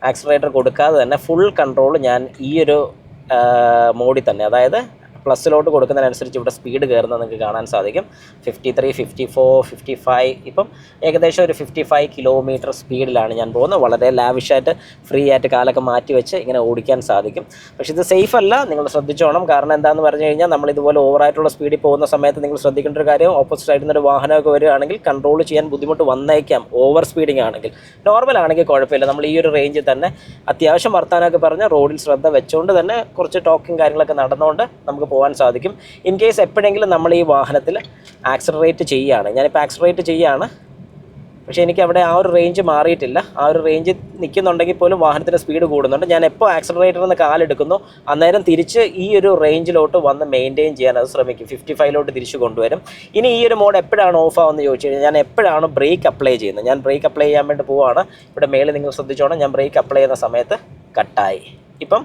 ആക്സിലറേറ്റർ കൊടുക്കാതെ തന്നെ ഫുൾ കൺട്രോൾ ഞാൻ ഈ ഒരു മോഡിൽ തന്നെ, അതായത് പ്ലസ്സിലോട്ട് കൊടുക്കുന്നതിനനുസരിച്ച് ഇവിടെ സ്പീഡ് കയറുന്നത് നിങ്ങൾക്ക് കാണാൻ സാധിക്കും. 53, 54, 55, ഇപ്പം ഏകദേശം ഒരു 55 കിലോമീറ്റർ സ്പീഡിലാണ് ഞാൻ പോകുന്നത്. വളരെ ലാവിഷായിട്ട് ഫ്രീ ആയിട്ട് കാലൊക്കെ മാറ്റി വെച്ച് ഇങ്ങനെ ഓടിക്കാൻ സാധിക്കും. പക്ഷേ ഇത് സേഫ് അല്ല, നിങ്ങൾ ശ്രദ്ധിച്ചോണം. കാരണം എന്താണെന്ന് പറഞ്ഞു കഴിഞ്ഞാൽ നമ്മൾ ഇതുപോലെ ഓവറായിട്ടുള്ള സ്പീഡിൽ പോകുന്ന സമയത്ത് നിങ്ങൾ ശ്രദ്ധിക്കേണ്ട ഒരു കാര്യം, ഓപ്പോസിറ്റ് സൈഡിൽ നിന്നൊരു വാഹനമൊക്കെ വരികയാണെങ്കിൽ കൺട്രോൾ ചെയ്യാൻ ബുദ്ധിമുട്ട് വന്നേക്കാം. ഓവർ സ്പീഡിംഗ് ആണെങ്കിൽ. നോർമൽ ആണെങ്കിൽ കുഴപ്പമില്ല. നമ്മൾ ഈ ഒരു റേഞ്ചിൽ തന്നെ അത്യാവശ്യം വർത്താനമൊക്കെ പറഞ്ഞ് റോഡിൽ ശ്രദ്ധ വെച്ചുകൊണ്ട് തന്നെ കുറച്ച് ടോക്കിങ് കാര്യങ്ങളൊക്കെ നടന്നുകൊണ്ട് നമുക്ക് പോകാൻ സാധിക്കും. ഇൻ കേസ് എപ്പോഴെങ്കിലും നമ്മൾ ഈ വാഹനത്തിൽ ആക്സിലറേറ്റ് ചെയ്യുകയാണ്, ഞാനിപ്പോൾ ആക്സിലറേറ്റ് ചെയ്യുകയാണ്, പക്ഷേ എനിക്ക് അവിടെ ആ ഒരു റേഞ്ച് മാറിയിട്ടില്ല. ആ ഒരു റേഞ്ച് നിൽക്കുന്നുണ്ടെങ്കിൽ പോലും വാഹനത്തിൻ്റെ സ്പീഡ് കൂടുന്നുണ്ട്. ഞാൻ എപ്പോൾ ആക്സിലറേറ്ററിൽ നിന്ന് കാലെടുക്കുന്നു അന്നേരം തിരിച്ച് ഈ ഒരു റേഞ്ചിലോട്ട് വന്ന് മെയിൻറ്റെയിൻ ചെയ്യാൻ അത് ശ്രമിക്കും. 55ലോട്ട് തിരിച്ച് കൊണ്ടുവരും. ഇനി ഈ ഒരു മോഡ് എപ്പോഴാണ് ഓഫ് ആവുമെന്ന് ചോദിച്ചു കഴിഞ്ഞാൽ ഞാൻ എപ്പോഴാണ് ബ്രേക്ക് അപ്ലൈ ചെയ്യുന്നത്. ഞാൻ ബ്രേക്ക് അപ്ലൈ ചെയ്യാൻ വേണ്ടി പോവുകയാണ്. ഇവിടെ മേളിൽ നിങ്ങൾ ശ്രദ്ധിച്ചോണം, ഞാൻ ബ്രേക്ക് അപ്ലൈ ചെയ്യുന്ന സമയത്ത് കട്ടായി. ഇപ്പം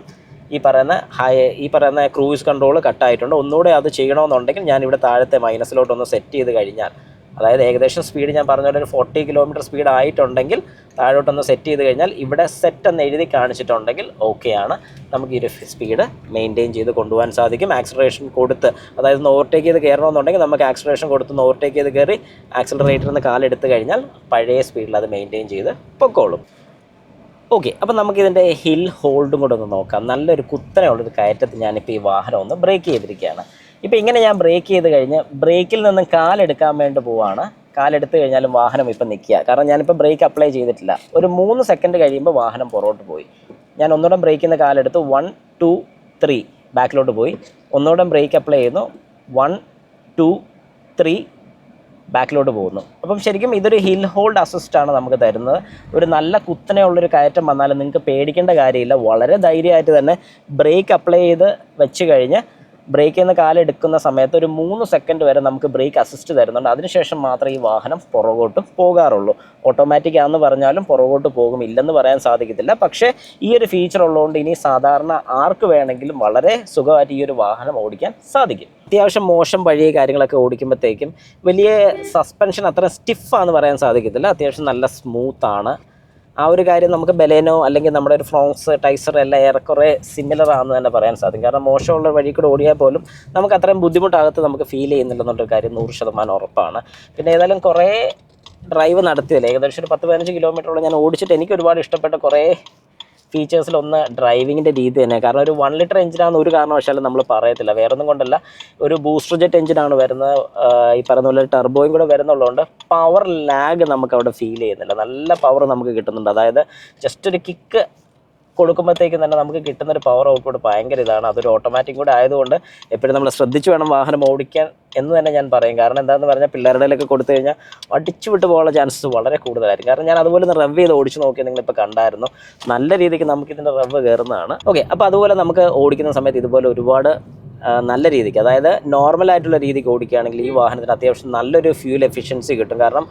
ഈ പറയുന്ന ക്രൂയിസ് കൺട്രോൾ കട്ടായിട്ടുണ്ട്. ഒന്നുകൂടെ അത് ചെയ്യണമെന്നുണ്ടെങ്കിൽ ഞാൻ ഇവിടെ താഴത്തെ മൈനസിലോട്ടൊന്ന് സെറ്റ് ചെയ്ത് കഴിഞ്ഞാൽ, അതായത് ഏകദേശം സ്പീഡ് ഞാൻ പറഞ്ഞ പോലെ ഒരു 40 കിലോമീറ്റർ സ്പീഡ് ആയിട്ടുണ്ടെങ്കിൽ താഴോട്ടൊന്ന് സെറ്റ് ചെയ്ത് കഴിഞ്ഞാൽ ഇവിടെ സെറ്റ് എന്ന് എഴുതി കാണിച്ചിട്ടുണ്ടെങ്കിൽ ഓക്കെയാണ്. നമുക്ക് ഈ ഒരു സ്പീഡ് മെയിൻറ്റെയിൻ ചെയ്ത് കൊണ്ടുപോകാൻ സാധിക്കും. ആക്സിലറേഷൻ കൊടുത്ത്, അതായത് ഒന്ന് ഓവർടേക്ക് ചെയ്ത് കയറണമെന്നുണ്ടെങ്കിൽ നമുക്ക് ആക്സിലറേഷൻ കൊടുത്ത് ഓവർടേക്ക് ചെയ്ത് കയറി ആക്സിലറേറ്ററിൽ നിന്ന് കാലെടുത്ത് കഴിഞ്ഞാൽ പഴയ സ്പീഡിൽ അത് മെയിൻറ്റെയിൻ ചെയ്ത് പൊക്കോളും. ഓക്കെ, അപ്പം നമുക്കിതിൻ്റെ ഹിൽ ഹോൾഡും കൂടെ ഒന്ന് നോക്കാം. നല്ലൊരു കുത്തനെയുള്ളൊരു കയറ്റത്തിൽ ഞാനിപ്പോൾ ഈ വാഹനം ഒന്ന് ബ്രേക്ക് ചെയ്തിരിക്കുകയാണ്. ഇപ്പോൾ ഇങ്ങനെ ഞാൻ ബ്രേക്ക് ചെയ്ത് കഴിഞ്ഞ് ബ്രേക്കിൽ നിന്നും കാലെടുക്കാൻ വേണ്ടി പോവാണ്. കാലെടുത്ത് കഴിഞ്ഞാലും വാഹനം ഇപ്പം നിൽക്കുക. കാരണം ഞാനിപ്പോൾ ബ്രേക്ക് അപ്ലൈ ചെയ്തിട്ടില്ല. ഒരു 3 സെക്കൻഡ് കഴിയുമ്പോൾ വാഹനം പുറകോട്ട് പോയി. ഞാൻ ഒന്നുകൂടെ ബ്രേക്കിൽ നിന്ന് കാലെടുത്ത് 1, 2, 3 ബാക്കിലോട്ട് പോയി. ഒന്നുകൂടെ ബ്രേക്ക് അപ്ലൈ ചെയ്യുന്നു. 1, 2, 3 ബാക്കിലോട്ട് പോകുന്നു. അപ്പം ശരിക്കും ഇതൊരു ഹിൽ ഹോൾഡ് അസിസ്റ്റാണ് നമുക്ക് തരുന്നത്. ഒരു നല്ല കുത്തനെയുള്ളൊരു കയറ്റം വന്നാലും നിങ്ങൾക്ക് പേടിക്കേണ്ട കാര്യമില്ല. വളരെ ധൈര്യമായിട്ട് തന്നെ ബ്രേക്ക് അപ്ലൈ ചെയ്ത് വെച്ച് കഴിഞ്ഞ് ബ്രേക്കിൽ നിന്ന് കാലെടുക്കുന്ന സമയത്ത് ഒരു 3 സെക്കൻഡ് വരെ നമുക്ക് ബ്രേക്ക് അസിസ്റ്റ് തരുന്നുണ്ട്. അതിനുശേഷം മാത്രമേ ഈ വാഹനം പുറകോട്ട് പോകാറുള്ളൂ. ഓട്ടോമാറ്റിക് ആണെന്ന് പറഞ്ഞാലും പുറകോട്ട് പോകും, ഇല്ലെന്ന് പറയാൻ സാധിക്കത്തില്ല. പക്ഷേ ഈ ഒരു ഫീച്ചർ ഉള്ളതുകൊണ്ട് ഇനി സാധാരണ ആർക്ക് വേണമെങ്കിലും വളരെ സുഖമായിട്ട് ഈ ഒരു വാഹനം ഓടിക്കാൻ സാധിക്കും. അത്യാവശ്യം മോശം വഴി കാര്യങ്ങളൊക്കെ ഓടിക്കുമ്പോഴത്തേക്കും വലിയ സസ്പെൻഷൻ അത്ര സ്റ്റിഫാന്ന് പറയാൻ സാധിക്കത്തില്ല. അത്യാവശ്യം നല്ല സ്മൂത്താണ്. ആ ഒരു കാര്യം നമുക്ക് ബലേനോ അല്ലെങ്കിൽ നമ്മുടെ ഒരു ഫ്രോങ്സ് ടൈസർ എല്ലാം ഏറെക്കുറെ സിമിലർ ആണെന്ന് തന്നെ പറയാൻ സാധിക്കും. കാരണം മോശമുള്ള വഴി കൂടെ ഓടിയാൽ പോലും നമുക്ക് അത്രയും ബുദ്ധിമുട്ടകത്ത് നമുക്ക് ഫീൽ ചെയ്യുന്നില്ലെന്നുള്ളൊരു കാര്യം 100% ഉറപ്പാണ്. പിന്നെ ഏതായാലും കുറേ ഡ്രൈവ് നടത്തിയല്ലേ, ഏകദേശം ഒരു 10-15 കിലോമീറ്ററോളം ഞാൻ ഓടിച്ചിട്ട് എനിക്ക് ഒരുപാട് ഇഷ്ടപ്പെട്ട കുറേ ഫീച്ചേഴ്സിലൊന്ന് ഡ്രൈവിങ്ങിൻ്റെ രീതി തന്നെ. കാരണം ഒരു 1 ലിറ്റർ എഞ്ചിനാണെന്ന് ഒരു കാരണവശാലും നമ്മൾ പറയത്തില്ല. വേറൊന്നും കൊണ്ടല്ല, ഒരു ബൂസ്റ്റർ ജെറ്റ് എഞ്ചിനാണ് വരുന്നത്. ഈ പറയുന്ന പോലെ ടർബോയും കൂടെ വരുന്നുള്ളതുകൊണ്ട് പവർ ലാഗ് നമുക്ക് അവിടെ ഫീൽ ചെയ്യുന്നില്ല. നല്ല പവർ നമുക്ക് കിട്ടുന്നുണ്ട്. അതായത് ജസ്റ്റ് ഒരു കിക്ക് കൊടുക്കുമ്പോഴത്തേക്കും തന്നെ നമുക്ക് കിട്ടുന്നൊരു പവർ ഔട്ട്പുട്ട് ഭയങ്കര ഇതാണ്. അതൊരു ഓട്ടോമാറ്റിക് കൂടെ ആയതുകൊണ്ട് എപ്പോഴും നമ്മൾ ശ്രദ്ധിച്ച് വേണം വാഹനം ഓടിക്കാൻ എന്ന് തന്നെ ഞാൻ പറയും. കാരണം എന്താണെന്ന് പറഞ്ഞാൽ പിള്ളേരുടെ ഇടയിലൊക്കെ കൊടുത്തു കഴിഞ്ഞാൽ അടിച്ചു വിട്ട് പോകാനുള്ള ചാൻസസ് വളരെ കൂടുതലായിരിക്കും. കാരണം ഞാൻ അതുപോലെ ഒന്ന് റവ് ചെയ്ത് ഓടിച്ച് നോക്കി, നിങ്ങളിപ്പോൾ കണ്ടായിരുന്നു. നല്ല രീതിക്ക് നമുക്കിതിൻ്റെ റവ് കയറുന്നതാണ്. ഓക്കെ, അപ്പോൾ അതുപോലെ നമുക്ക് ഓടിക്കുന്ന സമയത്ത് ഇതുപോലെ ഒരുപാട് നല്ല രീതിക്ക്, അതായത് നോർമലായിട്ടുള്ള രീതിക്ക് ഓടിക്കുകയാണെങ്കിൽ ഈ വാഹനത്തിന് അത്യാവശ്യം നല്ലൊരു ഫ്യൂൽ എഫിഷ്യൻസി കിട്ടും. കാരണം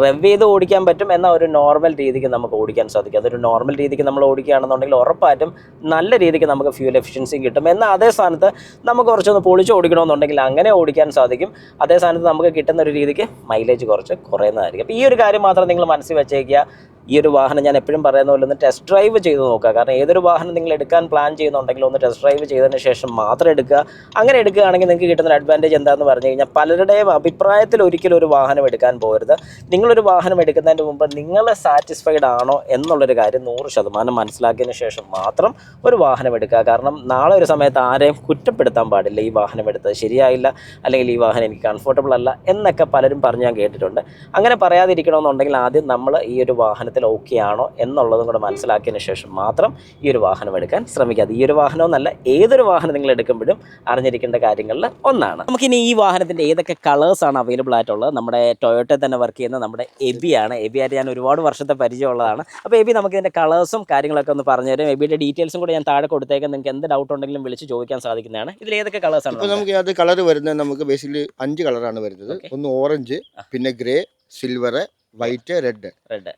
റവ് ചെയ്ത് ഓടിക്കാൻ പറ്റും, എന്നാൽ ഒരു നോർമൽ രീതിക്ക് നമുക്ക് ഓടിക്കാൻ സാധിക്കും. അതൊരു നോർമൽ രീതിക്ക് നമ്മൾ ഓടിക്കുകയാണെന്നുണ്ടെങ്കിൽ ഉറപ്പായിട്ടും നല്ല രീതിക്ക് നമുക്ക് ഫ്യൂൽ എഫിഷ്യൻസി കിട്ടും. എന്നാൽ അതേ സ്ഥാനത്ത് നമുക്ക് കുറച്ചൊന്ന് പൊളിച്ച് ഓടിക്കണമെന്നുണ്ടെങ്കിൽ അങ്ങനെ ഓടിക്കാൻ സാധിക്കും. അതേ സ്ഥാനത്ത് നമുക്ക് കിട്ടുന്ന ഒരു രീതിക്ക് മൈലേജ് കുറച്ച് കുറയുന്നതായിരിക്കും. അപ്പോൾ ഈ ഒരു കാര്യം മാത്രം നിങ്ങൾ മനസ്സിൽ വെച്ചേക്കുക. ഈ ഒരു വാഹനം ഞാൻ എപ്പോഴും പറയുന്ന പോലെ ഒന്ന് ടെസ്റ്റ് ഡ്രൈവ് ചെയ്ത് നോക്കുക. കാരണം ഏതൊരു വാഹനം നിങ്ങൾ എടുക്കാൻ പ്ലാൻ ചെയ്യുന്നുണ്ടെങ്കിൽ ഒന്ന് ടെസ്റ്റ് ഡ്രൈവ് ചെയ്തതിന് ശേഷം മാത്രം എടുക്കുക. അങ്ങനെ എടുക്കുകയാണെങ്കിൽ നിങ്ങൾക്ക് കിട്ടുന്ന അഡ്വാൻറ്റേജ് എന്താണെന്ന് പറഞ്ഞു കഴിഞ്ഞാൽ, പലരുടെയും അഭിപ്രായത്തിൽ ഒരിക്കലും ഒരു വാഹനം എടുക്കാൻ പോകരുത്. നിങ്ങളൊരു വാഹനം എടുക്കുന്നതിന് മുമ്പ് നിങ്ങൾ സാറ്റിസ്ഫൈഡ് ആണോ എന്നുള്ളൊരു കാര്യം 100% മനസ്സിലാക്കിയതിന് ശേഷം മാത്രം ഒരു വാഹനം എടുക്കുക. കാരണം നാളെ ഒരു സമയത്ത് ആരെയും കുറ്റപ്പെടുത്താൻ പാടില്ല. ഈ വാഹനം എടുത്തത് ശരിയായില്ല, അല്ലെങ്കിൽ ഈ വാഹനം എനിക്ക് കംഫർട്ടബിൾ അല്ല എന്നൊക്കെ പലരും പറഞ്ഞ് ഞാൻ കേട്ടിട്ടുണ്ട്. അങ്ങനെ പറയാതിരിക്കണമെന്നുണ്ടെങ്കിൽ ആദ്യം നമ്മൾ ഈ ഒരു വാഹനത്തിൽ ഓക്കെ ആണോ എന്നുള്ളതും കൂടെ മനസ്സിലാക്കിയതിന് ശേഷം മാത്രം ഈ ഒരു വാഹനം എടുക്കാൻ ശ്രമിക്കാതെ. ഈ ഒരു വാഹനമെന്നല്ല, ഏതൊരു വാഹനം നിങ്ങൾ എടുക്കുമ്പോഴും അറിഞ്ഞിരിക്കേണ്ട കാര്യങ്ങളിൽ ഒന്നാണ്. നമുക്കിനി ഈ വാഹനത്തിൻ്റെ ഏതൊക്കെ കളേഴ്സാണ് അവൈലബിൾ ആയിട്ടുള്ളത്. നമ്മുടെ ടൊയോട്ടയിൽ തന്നെ വർക്ക് ചെയ്യുന്ന നമ്മുടെ എബിയാണ്. എബിയായിട്ട് ഞാൻ ഒരുപാട് വർഷത്തെ പരിചയമുള്ളതാണ്. അപ്പോൾ എബി നമുക്ക് ഇതിൻ്റെ കളേഴ്സും കാര്യങ്ങളൊക്കെ ഒന്ന് പറഞ്ഞുതരും. എബിയുടെ ഡീറ്റെയിൽസും കൂടെ ഞാൻ താഴെ കൊടുത്തേക്കാം. നിങ്ങൾക്ക് എന്ത് ഡൗട്ട് ഉണ്ടെങ്കിലും വിളിച്ച് ചോദിക്കാൻ സാധിക്കുന്നതാണ്. ഇതിൽ ഏതൊക്കെ കളേഴ്സാണ്? ഇപ്പോൾ നമുക്ക് അത് കളർ വരുന്നത് നമുക്ക് ബേസിക്കലി 5 കളറാണ് വരുന്നത്. ഒന്ന് ഓറഞ്ച്, പിന്നെ ഗ്രേ, സിൽവർ, വൈറ്റ്, റെഡ്.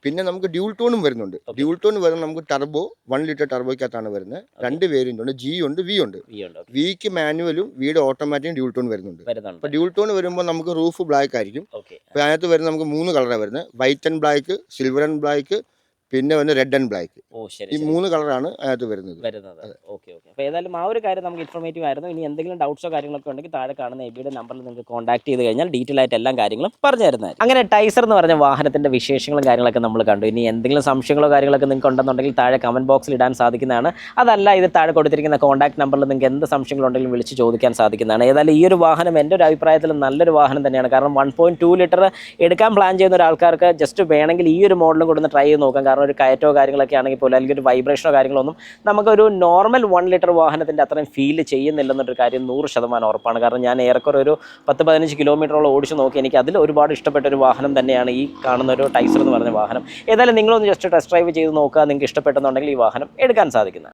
പിന്നെ നമുക്ക് ഡ്യൂൾ ടോണും വരുന്നുണ്ട്. ഡ്യൂൾ ടോൺ വരുന്നത് നമുക്ക് ടർബോ 1 ലിറ്റർ ടർബോയ്ക്കകത്താണ് വരുന്നത്. 2 വേരിയന്റ് ഉണ്ട്, ജി ഉണ്ട്, വി ഉണ്ട്. വിക്ക് മാനുവലും വിയുടെ ഓട്ടോമാറ്റിക്കും ഡ്യൂൾ ടോൺ വരുന്നുണ്ട്. അപ്പോൾ ഡ്യൂൾ ടോൺ വരുമ്പോൾ നമുക്ക് റൂഫ് ബ്ലാക്ക് ആയിരിക്കും. അപ്പോൾ അതിനകത്ത് വരുന്നത് നമുക്ക് 3 കളറാണ് വരുന്നത്: white and black, silver and black, പിന്നെ വന്ന് റെഡ് ആൻഡ് ബ്ലാക്ക്. ഓ ശരി ഈ 3 കളറാണ് അതിനകത്ത് വരുന്നത്. Okay okay. അപ്പോൾ ഏതായാലും ആ ഒരു കാര്യം നമുക്ക് ഇൻഫോർമേറ്റീവ് ആയിരുന്നു. ഇനി എന്തെങ്കിലും ഡൗട്ട്സോ കാര്യങ്ങളൊക്കെ ഉണ്ടെങ്കിൽ താഴെ കാണുന്ന എബിയുടെ നമ്പറിൽ നിങ്ങൾക്ക് കോൺടാക്ട് ചെയ്ത് കഴിഞ്ഞാൽ ഡീറ്റെയിൽ ആയിട്ട് എല്ലാ കാര്യങ്ങളും പറഞ്ഞു തരുന്നതായിരിക്കും. അങ്ങനെ ടൈസർ എന്ന് പറഞ്ഞ വാഹനത്തിൻ്റെ വിശേഷങ്ങളും കാര്യങ്ങളൊക്കെ നമ്മൾ കണ്ടു. ഇനി എന്തെങ്കിലും സംശയങ്ങളോ കാര്യങ്ങളൊക്കെ നിങ്ങൾക്ക് ഉണ്ടെന്നുണ്ടെങ്കിൽ താഴെ കമൻറ്റ് ബോക്സിൽ ഇടാൻ സാധിക്കുന്നതാണ്. അതല്ല ഇത് താഴെ കൊടുത്തിരിക്കുന്ന കോൺടാക്ട് നമ്പറിൽ നിങ്ങൾക്ക് എന്ത് സംശയങ്ങളുണ്ടെങ്കിലും വിളിച്ച് ചോദിക്കാൻ സാധിക്കുന്നതാണ്. ഏതായാലും ഈ ഒരു വാഹനം എൻ്റെ ഒരു അഭിപ്രായത്തിൽ നല്ലൊരു വാഹനം തന്നെയാണ്. കാരണം 1.2 ലിറ്റർ എടുക്കാൻ പ്ലാൻ ചെയ്യുന്ന ഒരാൾക്കാർക്ക് ജസ്റ്റ് വേണമെങ്കിൽ ഈ ഒരു മോഡലും കൂടെ ഒന്ന് ട്രൈ ചെയ്ത് നോക്കാം. കാരണം ഒരു കയറ്റോ കാര്യങ്ങളൊക്കെ ആണെങ്കിൽ പോലും അല്ലെങ്കിൽ ഒരു വൈബ്രേഷനോ കാര്യങ്ങളൊന്നും നമുക്കൊരു നോർമൽ 1 ലിറ്റർ വാഹനത്തിൻ്റെ അത്രയും ഫീൽ ചെയ്യുന്നില്ലെന്നൊരു കാര്യം 100% ഉറപ്പാണ്. കാരണം ഞാൻ ഏറെക്കുറെ ഒരു 10-15 കിലോമീറ്ററോളം ഓടിച്ച് നോക്കി. എനിക്ക് അതിൽ ഒരുപാട് ഇഷ്ടപ്പെട്ട ഒരു വാഹനം തന്നെയാണ് ഈ കാണുന്ന ഒരു ടൈസർ എന്ന് പറഞ്ഞ വാഹനം. ഏതായാലും നിങ്ങളൊന്ന് ജസ്റ്റ് ടെസ്റ്റ് ഡ്രൈവ് ചെയ്ത് നോക്കുക. നിങ്ങൾക്ക് ഇഷ്ടപ്പെട്ടെന്നുണ്ടെങ്കിൽ ഈ വാഹനം എടുക്കാൻ സാധിക്കുന്നതാണ്.